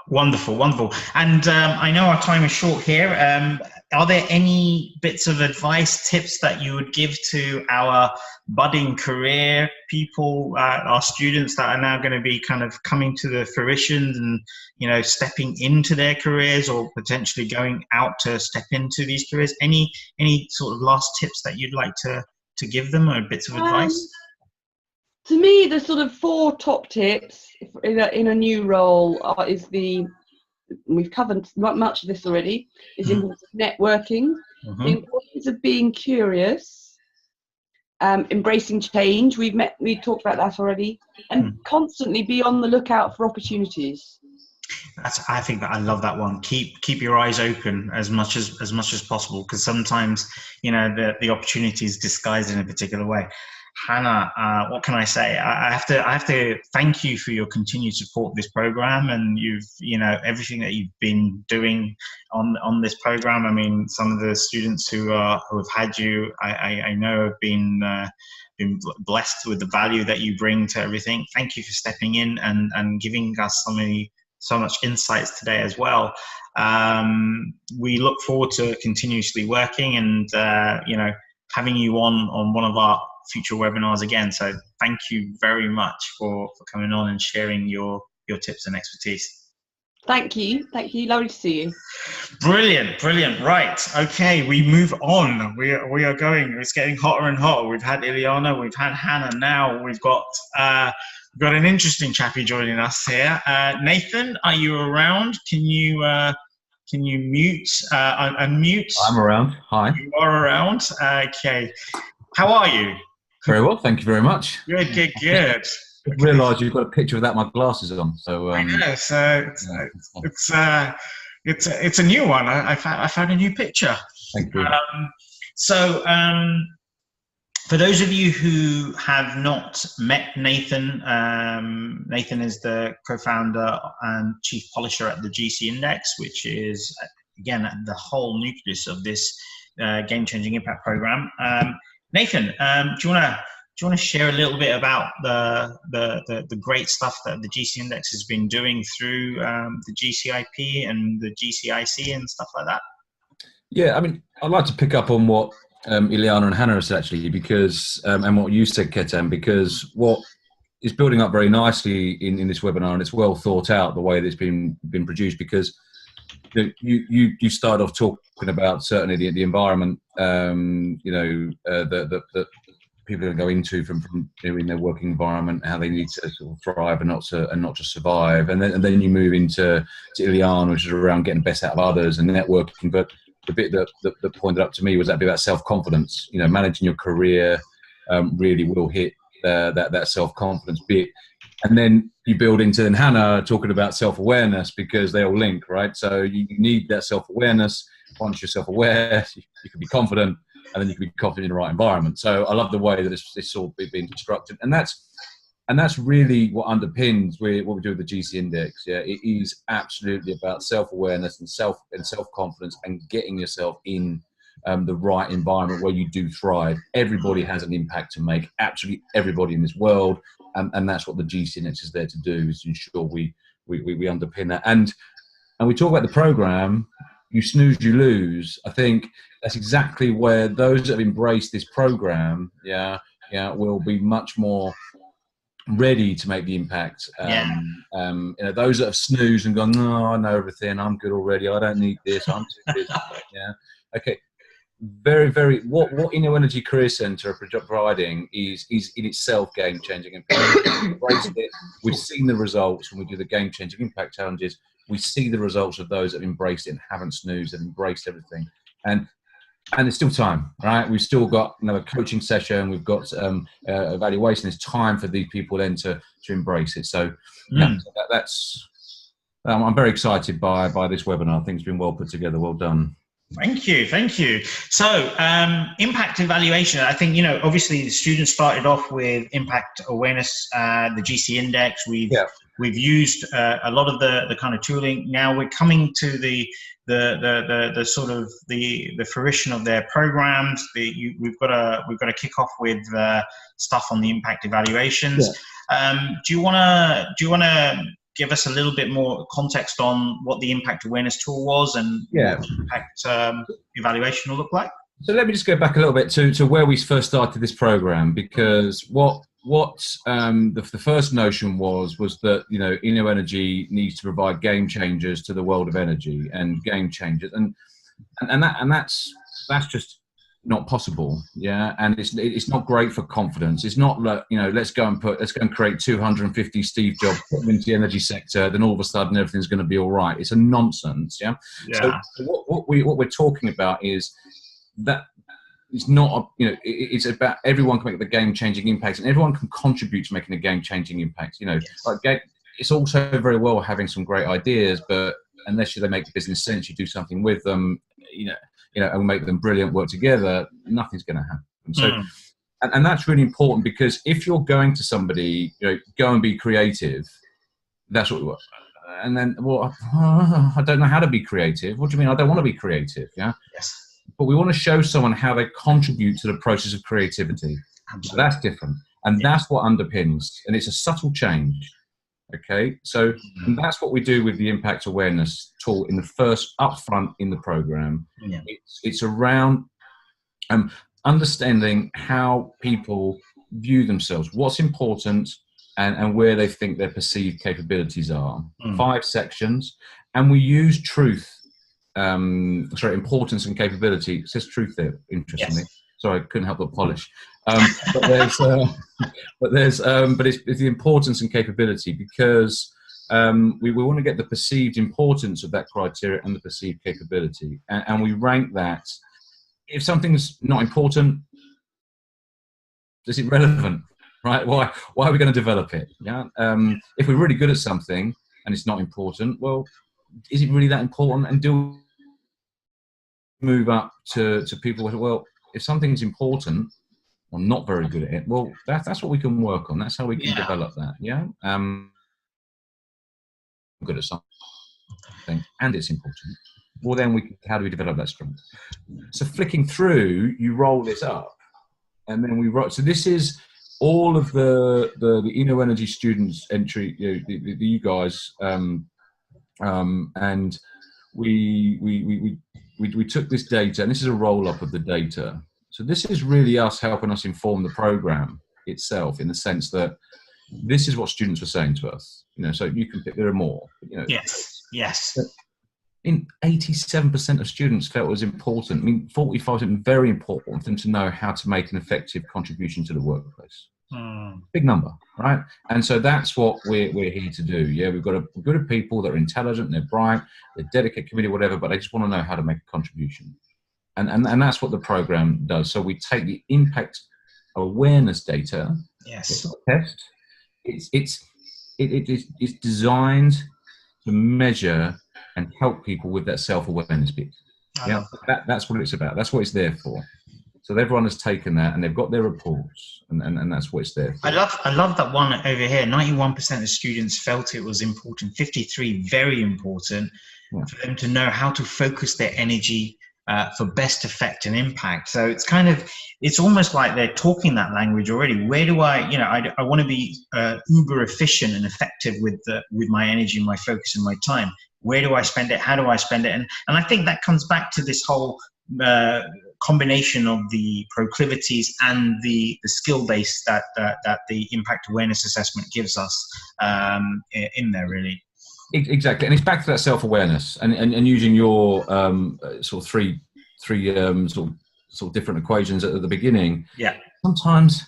Speaker 1: Wonderful. And I know our time is short here. are there any bits of advice, tips that you would give to our budding career people, our students that are now going to be kind of coming to the fruition and, you know, stepping into their careers or potentially going out to step into these careers? Any sort of last tips that you'd like to give them, or bits of advice?
Speaker 3: To me, the sort of 4 top tips in a new role we've covered much of this already, is the importance of networking, the importance of being curious, embracing change. We talked about that already, and constantly be on the lookout for opportunities.
Speaker 1: I think that I love that one. Keep your eyes open as much as possible, because sometimes, you know, the opportunity is disguised in a particular way. Hannah, what can I say? I have to thank you for your continued support of this program, and everything that you've been doing on this program. I mean, some of the students who have had you, I know have been blessed with the value that you bring to everything. Thank you for stepping in and giving us so much insights today as well. We look forward to continuously working and having you on one of our future webinars again. So thank you very much for coming on and sharing your tips and expertise.
Speaker 3: Thank you. Lovely to see you.
Speaker 1: Brilliant. Right. Okay, we move on. We are going. It's getting hotter and hotter. We've had Ileana, we've had Hannah. Now we've got an interesting chappie joining us here. Nathan, are you around? Can you mute, unmute?
Speaker 4: I'm around. Hi.
Speaker 1: You are around. Okay. How are you?
Speaker 4: Very well, thank you very much.
Speaker 1: Good.
Speaker 4: I realised you've got a picture without my glasses on, so.
Speaker 1: I know. So it's a new one. I found a new picture.
Speaker 4: Thank you.
Speaker 1: For those of you who have not met Nathan, Nathan is the co-founder and chief polisher at the GC Index, which is, again, the whole nucleus of this game-changing impact program. Nathan, do you want to share a little bit about the great stuff that the GC Index has been doing through the GCIP and the GCIC and stuff like that?
Speaker 4: Yeah, I mean, I'd like to pick up on what Ileana and Hannah said, actually, because and what you said, Ketan, because what is building up very nicely in this webinar, and it's well thought out the way that it's been produced, because you started off talking about certainly the environment, that people are going to go into from in their working environment, how they need to sort of thrive and not just survive, and then you move into Ileana, which is around getting the best out of others and networking. But the bit that pointed up to me was that bit about self-confidence. You know, managing your career really will hit that self-confidence bit. And then you build into Hannah talking about self-awareness, because they all link, right? So you need that self-awareness. Once you're self-aware, you can be confident, and then you can be confident in the right environment. So I love the way that it's all been constructed. And that's really what underpins what we do with the GC Index. Yeah, it is absolutely about self-awareness and self-confidence and getting yourself in the right environment where you do thrive. Everybody has an impact to make, absolutely everybody in this world. And that's what the GC Index is there to do, is to ensure we underpin that. And we talk about the program, you snooze, you lose. I think that's exactly where those that have embraced this program, will be much more ready to make the impact. Those that have snoozed and gone, no, I know everything, I'm good already, I don't need this, I'm too busy. Okay. Very, very. What Inno Energy Career Centre are providing is in itself game changing. And we've seen the results when we do the game changing impact challenges. We see the results of those that have embraced it and haven't snoozed and embraced everything. And there's still time, right? We've still got another coaching session. We've got evaluation. There's time for these people then to embrace it. So that's. I'm very excited by this webinar. I think it's been well put together. Well done.
Speaker 1: Thank you. So impact evaluation, I think, obviously the students started off with impact awareness, the GC Index. We've used a lot of the kind of tooling. Now we're coming to the sort of the fruition of their programs. We've got to kick off with stuff on the impact evaluations. Do you want to give us a little bit more context on what the impact awareness tool was and what the impact evaluation will look like?
Speaker 4: So let me just go back a little bit to where we first started this program, because what the first notion was that, you know, InnoEnergy needs to provide game changers to the world of energy, and game changers, and that's just not possible. Yeah, and it's not great for confidence. It's not like, you know, let's go and create 250 Steve Jobs, put them into the energy sector, then all of a sudden everything's going to be all right. It's a nonsense. Yeah. So what we're talking about is that it's not, you know, it's about everyone can make the game-changing impact, and everyone can contribute to making a game-changing impact. You know, like it's also very well having some great ideas, but unless they make business sense, you do something with them, you know, and make them brilliant, work together, nothing's going to happen. So, and that's really important, because if you're going to somebody, you know, go and be creative, that's what we want. And then, well, I don't know how to be creative. What do you mean? I don't want to be creative. Yeah.
Speaker 1: Yes.
Speaker 4: But we want to show someone how they contribute to the process of creativity. So that's different. And that's what underpins. And it's a subtle change. Okay. So and that's what we do with the impact awareness tool in the first upfront in the program. Yeah. It's around understanding how people view themselves, what's important, and where they think their perceived capabilities are. 5 sections. And we use truth. Importance and capability. It says truth there, interestingly. Yes. Sorry, I couldn't help but polish. But it's the importance and capability, because we want to get the perceived importance of that criteria and the perceived capability, and we rank that. If something's not important, is it relevant? Right? Why are we going to develop it? Yeah. If we're really good at something and it's not important, well, is it really that important? And do move up to people who, well, if something's important or not very good at it, well, that's what we can work on. That's how we can develop that. Yeah. Good at something and it's important. Well, then how do we develop that strength? So flicking through, you roll this up, and then we write. So this is all of the InnoEnergy students entry, you know, you guys, and we took this data, and this is a roll up of the data. So this is really us helping us inform the program itself, in the sense that this is what students were saying to us. You know, so you can pick, there are more. You know,
Speaker 1: yes.
Speaker 4: In 87% of students felt it was important. I mean, 45% very important for them to know how to make an effective contribution to the workplace. Big number, right? And so that's what we're here to do. Yeah, we've got a group of people that are intelligent, they're bright, they're dedicated, committed, whatever, but they just want to know how to make a contribution. And that's what the program does. So we take the impact awareness data.
Speaker 1: Yes.
Speaker 4: It's not a test. It's designed to measure and help people with that self-awareness bit. Yeah, that's what it's about. That's what it's there for. So everyone has taken that and they've got their reports, and that's what it's there for.
Speaker 1: I love that one over here. 91% of students felt it was important. 53 very important for them to know how to focus their energy for best effect and impact. So it's almost like they're talking that language already. Where do I want to be uber efficient and effective with my energy, my focus, and my time. Where do I spend it? How do I spend it? And I think that comes back to this whole combination of the proclivities and the skill base that the impact awareness assessment gives us in there, really.
Speaker 4: Exactly, and it's back to that self-awareness and using your sort of three sort of different equations at the beginning.
Speaker 1: Yeah.
Speaker 4: Sometimes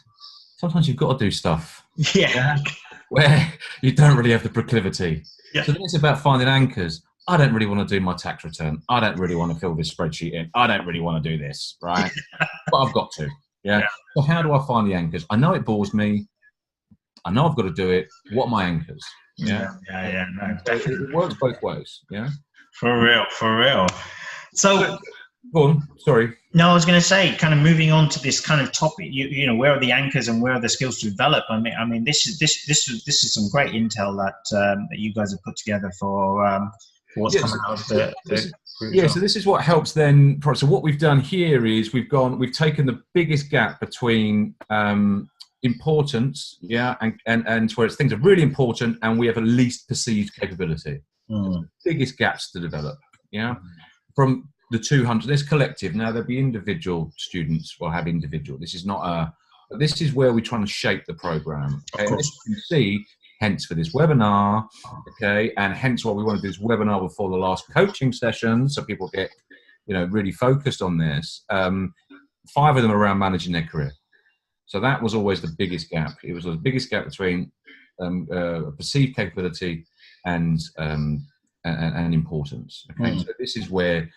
Speaker 4: you've got to do stuff.
Speaker 1: Yeah.
Speaker 4: Where you don't really have the proclivity.
Speaker 1: Yeah.
Speaker 4: So then it's about finding anchors. I don't really want to do my tax return. I don't really want to fill this spreadsheet in. I don't really want to do this, right? But I've got to. Yeah. So how do I find the anchors? I know it bores me. I know I've got to do it. What are my anchors?
Speaker 1: Yeah. No,
Speaker 4: it works both ways. Yeah.
Speaker 1: For real. So
Speaker 4: go on. Sorry.
Speaker 1: No, I was going to say, kind of moving on to this kind of topic. You know, where are the anchors and where are the skills to develop? I mean, this is some great intel that you guys have put together for what's coming out of the group.
Speaker 4: Yeah. So this is what helps then. So what we've done here is we've taken the biggest gap between importance, yeah, and where things are really important, and we have a least perceived capability. Biggest gaps to develop, yeah. From the 200, there's collective. Now there'll be individual students will have individual. This is not a. This is where we're trying to shape the program. Okay? And as you can see, hence for this webinar, okay, and hence why we want to do this webinar before the last coaching session, so people get, really focused on this. 5 of them are around managing their career. So that was always the biggest gap. It was the biggest gap between perceived capability and importance. Okay, so this is where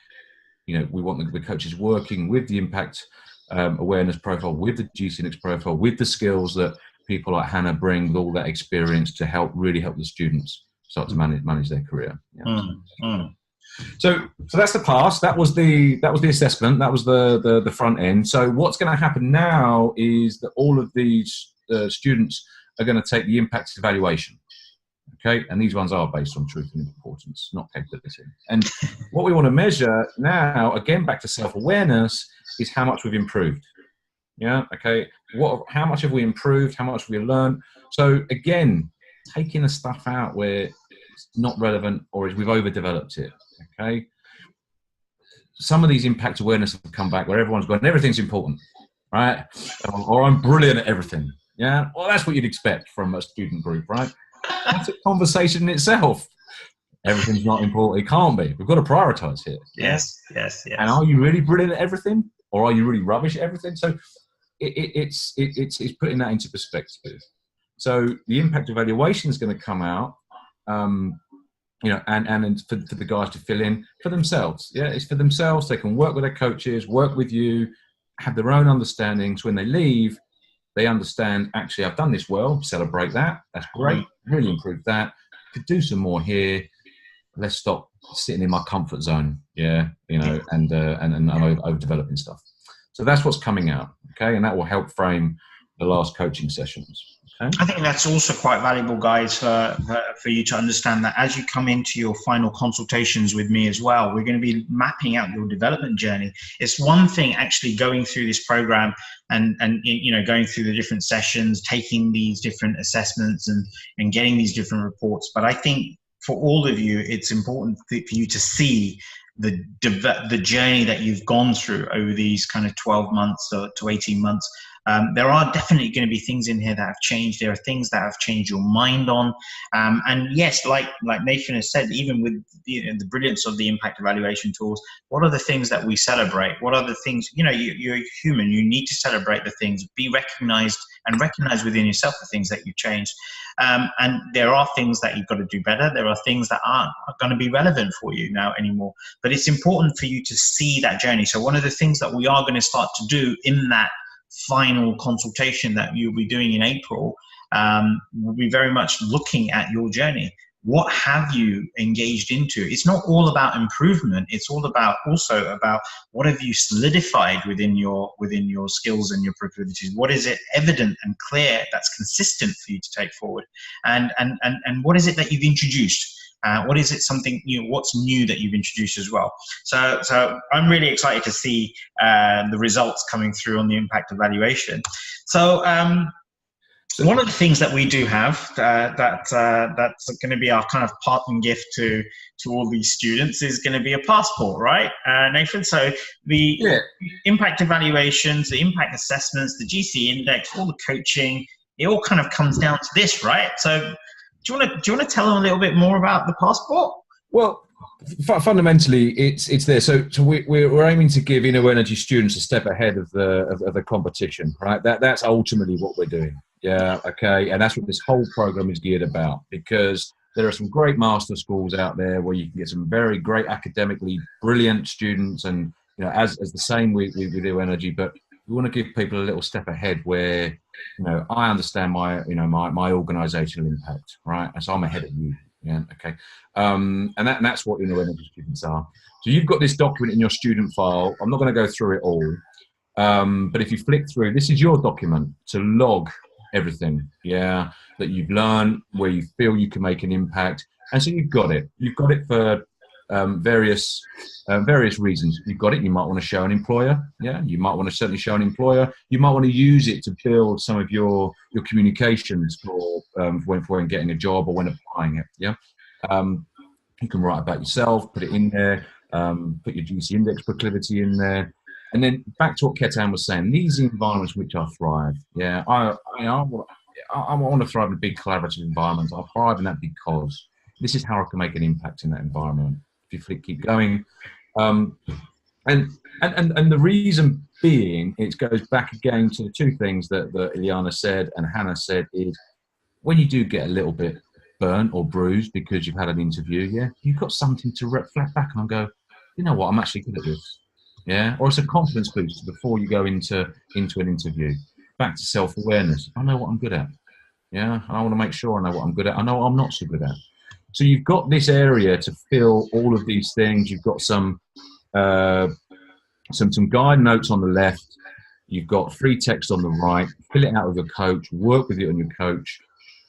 Speaker 4: we want the coaches working with the impact awareness profile, with the GCNX profile, with the skills that people like Hannah bring, with all that experience to really help the students start to manage their career. Yeah. So that's the past. That was the assessment. That was the front end. So what's going to happen now is that all of these students are going to take the impact evaluation. Okay, and these ones are based on truth and importance, not capability. And what we want to measure now, again back to self-awareness, is how much we've improved. Yeah. Okay. How much have we improved? How much have we learned? So again, taking the stuff out where it's not relevant or we've overdeveloped it. Okay. Some of these impact awareness have come back where everyone's gone, everything's important, right? Or I'm brilliant at everything. Yeah. Well, that's what you'd expect from a student group, right? That's a conversation in itself. Everything's not important. It can't be. We've got to prioritize here.
Speaker 1: Yes.
Speaker 4: And are you really brilliant at everything, or are you really rubbish at everything? So it's putting that into perspective. So the impact evaluation is going to come out, and for the guys to fill in for themselves. Yeah, it's for themselves. They can work with their coaches, work with you, have their own understandings. When they leave, they understand, actually, I've done this well, celebrate that. That's great. Really improved that. Could do some more here. Let's stop sitting in my comfort zone. Yeah, and overdeveloping stuff. So that's what's coming out. Okay, and that will help frame the last coaching sessions. Okay?
Speaker 1: I think that's also quite valuable, guys, for you to understand that as you come into your final consultations with me as well, we're going to be mapping out your development journey. It's one thing actually going through this program and going through the different sessions, taking these different assessments and getting these different reports. But I think for all of you, it's important for you to see the journey that you've gone through over these kind of 12 months to 18 months. There are definitely going to be things in here that have changed. There are things that have changed your mind on. And yes, like Nathan has said, even with the brilliance of the impact evaluation tools, what are the things that we celebrate? What are the things, you're human, you need to celebrate the things, be recognized and recognize within yourself the things that you've changed. And there are things that you've got to do better. There are things that aren't going to be relevant for you now anymore. But it's important for you to see that journey. So one of the things that we are going to start to do in that final consultation that you'll be doing in April, will be very much looking at your journey. What have you engaged into? It's not all about improvement. It's all about also about what have you solidified within your skills and your proclivities. What is it evident and clear that's consistent for you to take forward? And what is it that you've introduced? What is it something what's new that you've introduced as well? So I'm really excited to see the results coming through on the impact evaluation. So one of the things that we do have that's going to be our kind of parting gift to all these students is going to be a passport, right, Nathan? So the impact evaluations, the impact assessments, the GC index, all the coaching, it all kind of comes down to this, right? So do you want to tell them a little bit more about the passport?
Speaker 4: Well, fundamentally, it's there. So we're aiming to give Inno Energy students a step ahead of the competition, right? That's ultimately what we're doing. Yeah, okay, and that's what this whole program is geared about, because there are some great master schools out there where you can get some very great academically brilliant students, and as the same we do Energy, but we want to give people a little step ahead where I understand my my organizational impact, right? And so I'm ahead of you. Yeah, okay. And that's what Inno Energy students are. So you've got this document in your student file. I'm not going to go through it all, but if you flick through, this is your document to log everything, that you've learned, where you feel you can make an impact. And so you've got it for various reasons. You've got it. You might want to show an employer. Yeah, you might want to certainly show an employer. You might want to use it to build some of your communications for when getting a job or when applying it. Yeah, you can write about yourself, put it in there, put your GC index proclivity in there. And then back to what Ketan was saying, these environments which I thrive. Yeah, I want to thrive in a big collaborative environment. I thrive in that because this is how I can make an impact in that environment. If you keep going, and the reason being, it goes back again to the two things that Ileana said and Hannah said, is when you do get a little bit burnt or bruised because you've had an interview, yeah, you've got something to reflect back on and go, you know what, I'm actually good at this. Yeah, or it's a confidence boost before you go into an interview. Back to self-awareness. I know what I'm good at. Yeah, I want to make sure I know what I'm good at. I know what I'm not so good at. So you've got this area to fill all of these things. You've got some guide notes on the left. You've got free text on the right. Fill it out with your coach. Work with it on your coach.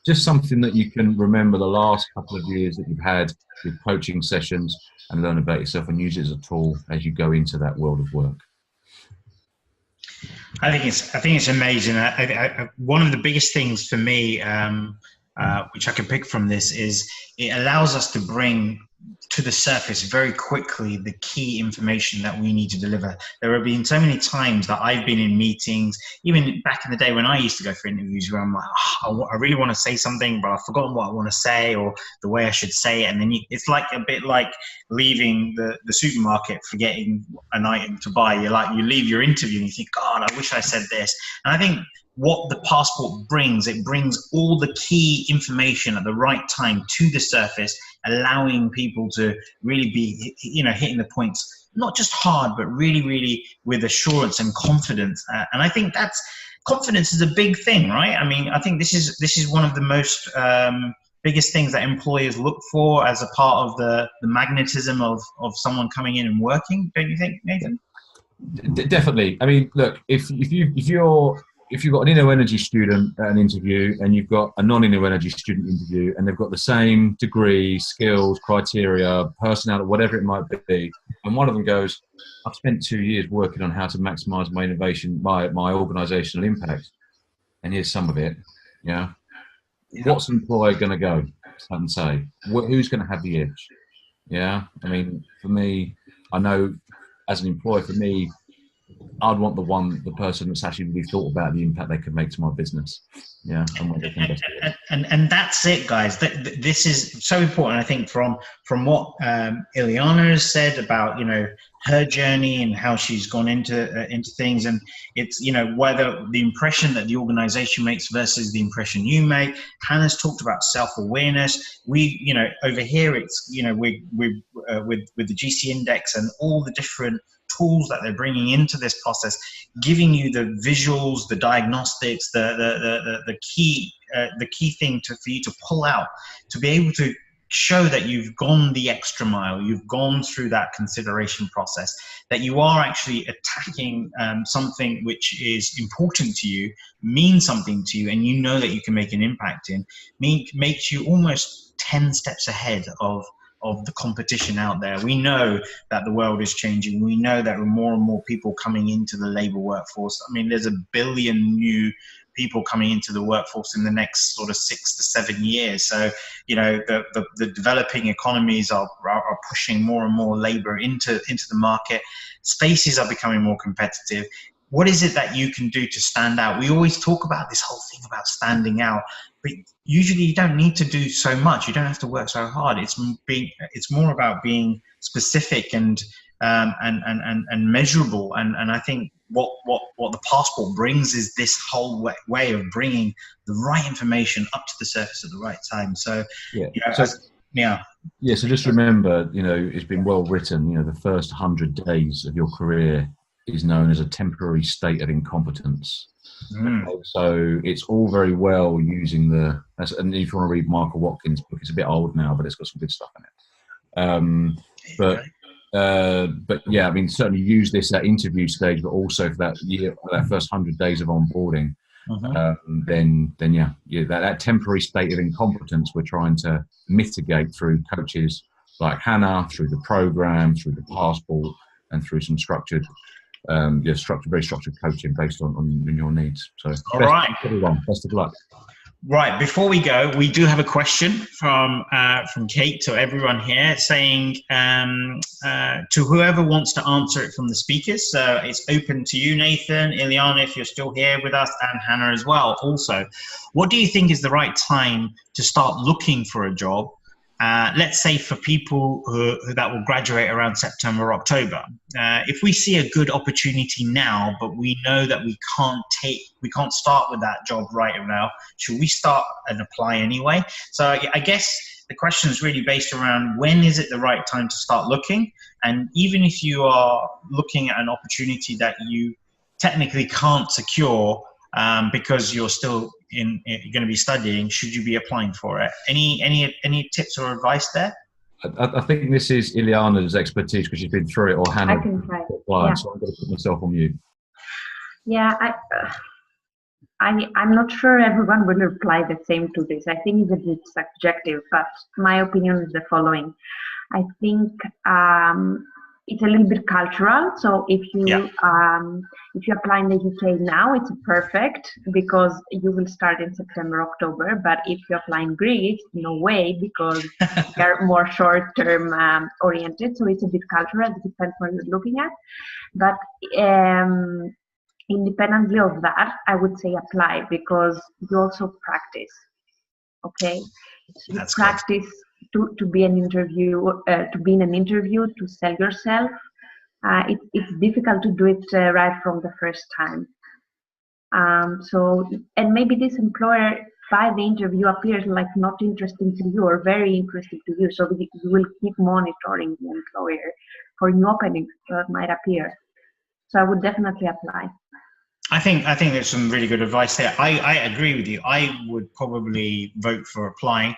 Speaker 4: Just something that you can remember the last couple of years that you've had with coaching sessions, and learn about yourself and use it as a tool as you go into that world of work.
Speaker 1: I think it's amazing. One of the biggest things for me, which I can pick from this, is it allows us to bring to the surface very quickly the key information that we need to deliver. There have been so many times that I've been in meetings, even back in the day when I used to go for interviews, where I'm like, I really want to say something, but I've forgotten what I want to say or the way I should say it. And then it's like a bit like leaving the supermarket, forgetting an item to buy. You leave your interview and you think, God, I wish I said this. And I think what the passport brings, it brings all the key information at the right time to the surface, allowing people to really be, hitting the points, not just hard, but really, really with assurance and confidence. And I think confidence is a big thing, right? I mean, I think this is one of the most biggest things that employers look for as a part of the magnetism of someone coming in and working. Don't you think, Nathan?
Speaker 4: Definitely. I mean, look, if you've got an inner energy student at an interview and you've got a non-inner energy student interview, and they've got the same degree, skills, criteria, personality, whatever it might be, and one of them goes, I've spent 2 years working on how to maximize my innovation, my organizational impact, and here's some of it. Yeah. What's an employer going to go and say? Who's going to have the edge? Yeah. I mean, for me, I know as an employer, for me, I'd want the person that's actually really thought about the impact they could make to my business. Yeah.
Speaker 1: And that's it, guys. This is so important. I think from what Ileana has said about, her journey and how she's gone into things, and it's, whether the impression that the organization makes versus the impression you make. Hannah's talked about self-awareness. We, over here, it's, we with the GC index and all the different tools that they're bringing into this process, giving you the visuals, the diagnostics, the key thing for you to pull out, to be able to show that you've gone the extra mile, you've gone through that consideration process, that you are actually attacking something which is important to you, means something to you, and you know that you can make an impact in, makes you almost 10 steps ahead of the competition out there. We know that the world is changing. We know that there are more and more people coming into the labor workforce. I mean, there's 1 billion new people coming into the workforce in the next sort of 6 to 7 years. So, the developing economies are pushing more and more labor into the market. Spaces are becoming more competitive. What is it that you can do to stand out? We always talk about this whole thing about standing out, but usually you don't need to do so much. You don't have to work so hard. It's more about being specific and measurable. And I think what the passport brings is this whole way of bringing the right information up to the surface at the right time. So,
Speaker 4: So just remember, it's been well written, the first 100 days of your career is known as a temporary state of incompetence. So it's all very well using and if you want to read Michael Watkins' book, it's a bit old now, but it's got some good stuff in it. But yeah, I mean, certainly use this at interview stage, but also for that first 100 days of onboarding. Then that temporary state of incompetence we're trying to mitigate through coaches like Hannah, through the program, through the passport, and through some structured, very structured coaching based on your needs. So,
Speaker 1: all right,
Speaker 4: everyone, best of luck.
Speaker 1: Right, before we go, we do have a question from Kate to everyone here, saying to whoever wants to answer it from the speakers. So it's open to you, Nathan, Ileana, if you're still here with us, and Hannah as well. Also, what do you think is the right time to start looking for a job? Let's say for people who that will graduate around September or October. If we see a good opportunity now, but we know that we can't start with that job right now, should we start and apply anyway? So I guess the question is really based around when is it the right time to start looking? And even if you are looking at an opportunity that you technically can't secure, because you're still going to be studying, should you be applying for it? Any tips or advice there?
Speaker 4: I think this is Ileana's expertise because she's been through it, or Hannah.
Speaker 2: I can try.
Speaker 4: Yeah. So I'm going to put myself on mute.
Speaker 2: Yeah, I'm not sure everyone will reply the same to this. I think it's a bit subjective, but my opinion is the following. I think it's a little bit cultural. So if you apply in the UK now, it's perfect because you will start in September, October. But if you apply in Greece, no way, because they're more short-term oriented. So it's a bit cultural. It depends what you're looking at. But independently of that, I would say apply because you also practice. Okay, so you practice. To be an interview, to be in an interview, to sell yourself, it's difficult to do it right from the first time. And maybe this employer by the interview appears like not interesting to you or very interesting to you. So you will keep monitoring the employer for new openings that might appear. So I would definitely apply.
Speaker 1: I think there's some really good advice there. I agree with you. I would probably vote for applying.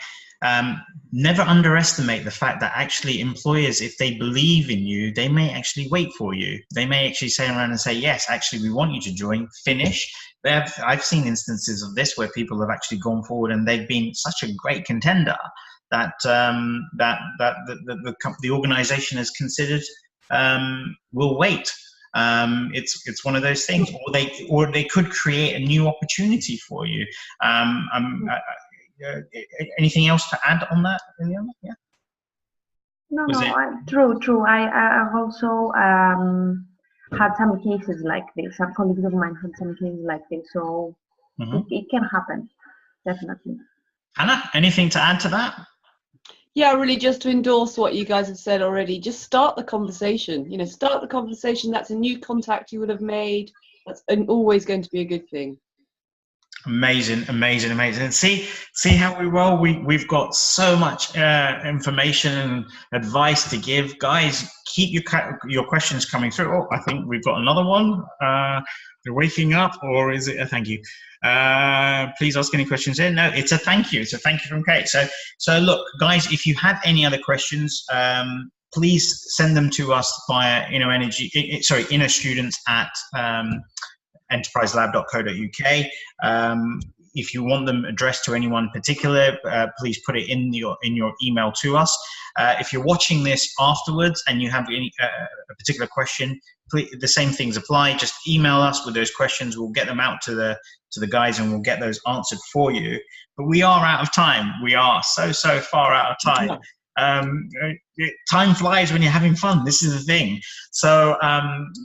Speaker 1: Never underestimate the fact that actually employers, if they believe in you, they may actually wait for you. They may actually say around and say, yes, actually, we want you to join, finish. I've seen instances of this where people have actually gone forward and they've been such a great contender that the organization has considered will wait. It's one of those things, or they could create a new opportunity for you. Anything else to add on that, Ileana? Yeah.
Speaker 2: No, true. I've also had some cases like this. Some colleagues of mine had some cases like this, so it can happen, definitely.
Speaker 1: Hannah, anything to add to that?
Speaker 3: Yeah, really, just to endorse what you guys have said already. Just start the conversation. Start the conversation. That's a new contact you would have made. That's always going to be a good thing. Amazing.
Speaker 1: See how we roll. We've got so much information and advice to give, guys. Keep your questions coming through. Oh, I think we've got another one. You're waking up, or is it a thank you? Please ask any questions here. No, it's a thank you. It's a thank you from Kate. So look, guys, if you have any other questions, please send them to us via Inner Students at enterpriselab.co.uk. If you want them addressed to anyone particular, please put it in your email to us. If you're watching this afterwards and you have a particular question, the same things apply. Just email us with those questions. We'll get them out to the guys and we'll get those answered for you. But we are out of time. We are so far out of time. Time flies when you're having fun. This is the thing. So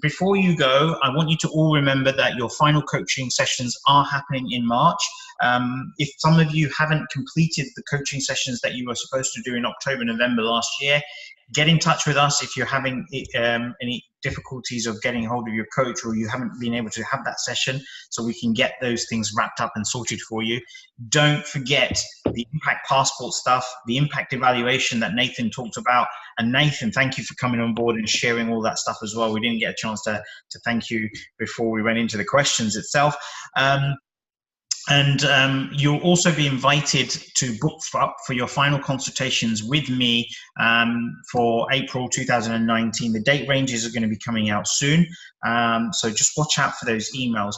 Speaker 1: before you go, I want you to all remember that your final coaching sessions are happening in March. If some of you haven't completed the coaching sessions that you were supposed to do in October, November last year, get in touch with us if you're having any difficulties of getting hold of your coach or you haven't been able to have that session, so we can get those things wrapped up and sorted for you. Don't forget the impact passport stuff, the impact evaluation that Nathan talked about. And Nathan, thank you for coming on board and sharing all that stuff as well. We didn't get a chance to thank you before we went into the questions itself. And you'll also be invited to book for your final consultations with me for April 2019. The date ranges are going to be coming out soon, so just watch out for those emails.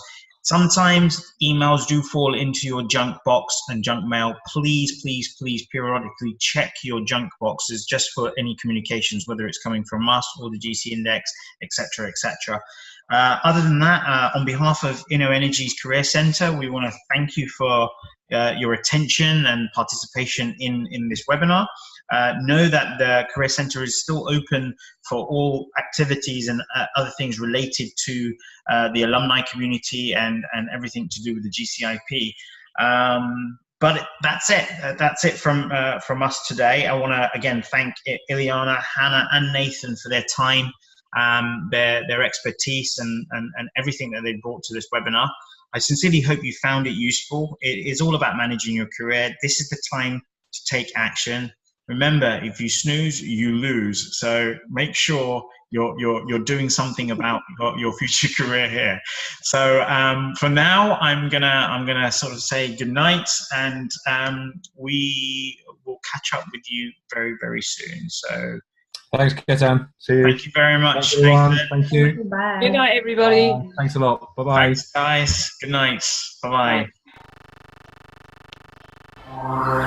Speaker 1: Sometimes emails do fall into your junk box and junk mail. Please, please, please periodically check your junk boxes just for any communications, whether it's coming from us or the GC Index, etc., etc. Other than that, on behalf of InnoEnergy's Career Centre, we want to thank you for your attention and participation in this webinar. Know that the Career Centre is still open for all activities and other things related to the alumni community and everything to do with the GCIP. But that's it. That's it from us today. I want to again thank Ileana, Hannah, and Nathan for their time, their expertise, and everything that they brought to this webinar. I sincerely hope you found it useful. It is all about managing your career. This is the time to take action. Remember, if you snooze, you lose. So make sure you're doing something about your future career here. So for now, I'm gonna sort of say good night, and we will catch up with you very, very soon. So
Speaker 4: Thanks, Ketan. See you.
Speaker 1: thank you very much.
Speaker 4: Thanks, everyone. Thank you.
Speaker 2: Bye.
Speaker 3: Good night, everybody.
Speaker 4: Thanks a lot. Bye-bye.
Speaker 1: Thanks, guys. Good night. Bye-bye.
Speaker 3: Bye.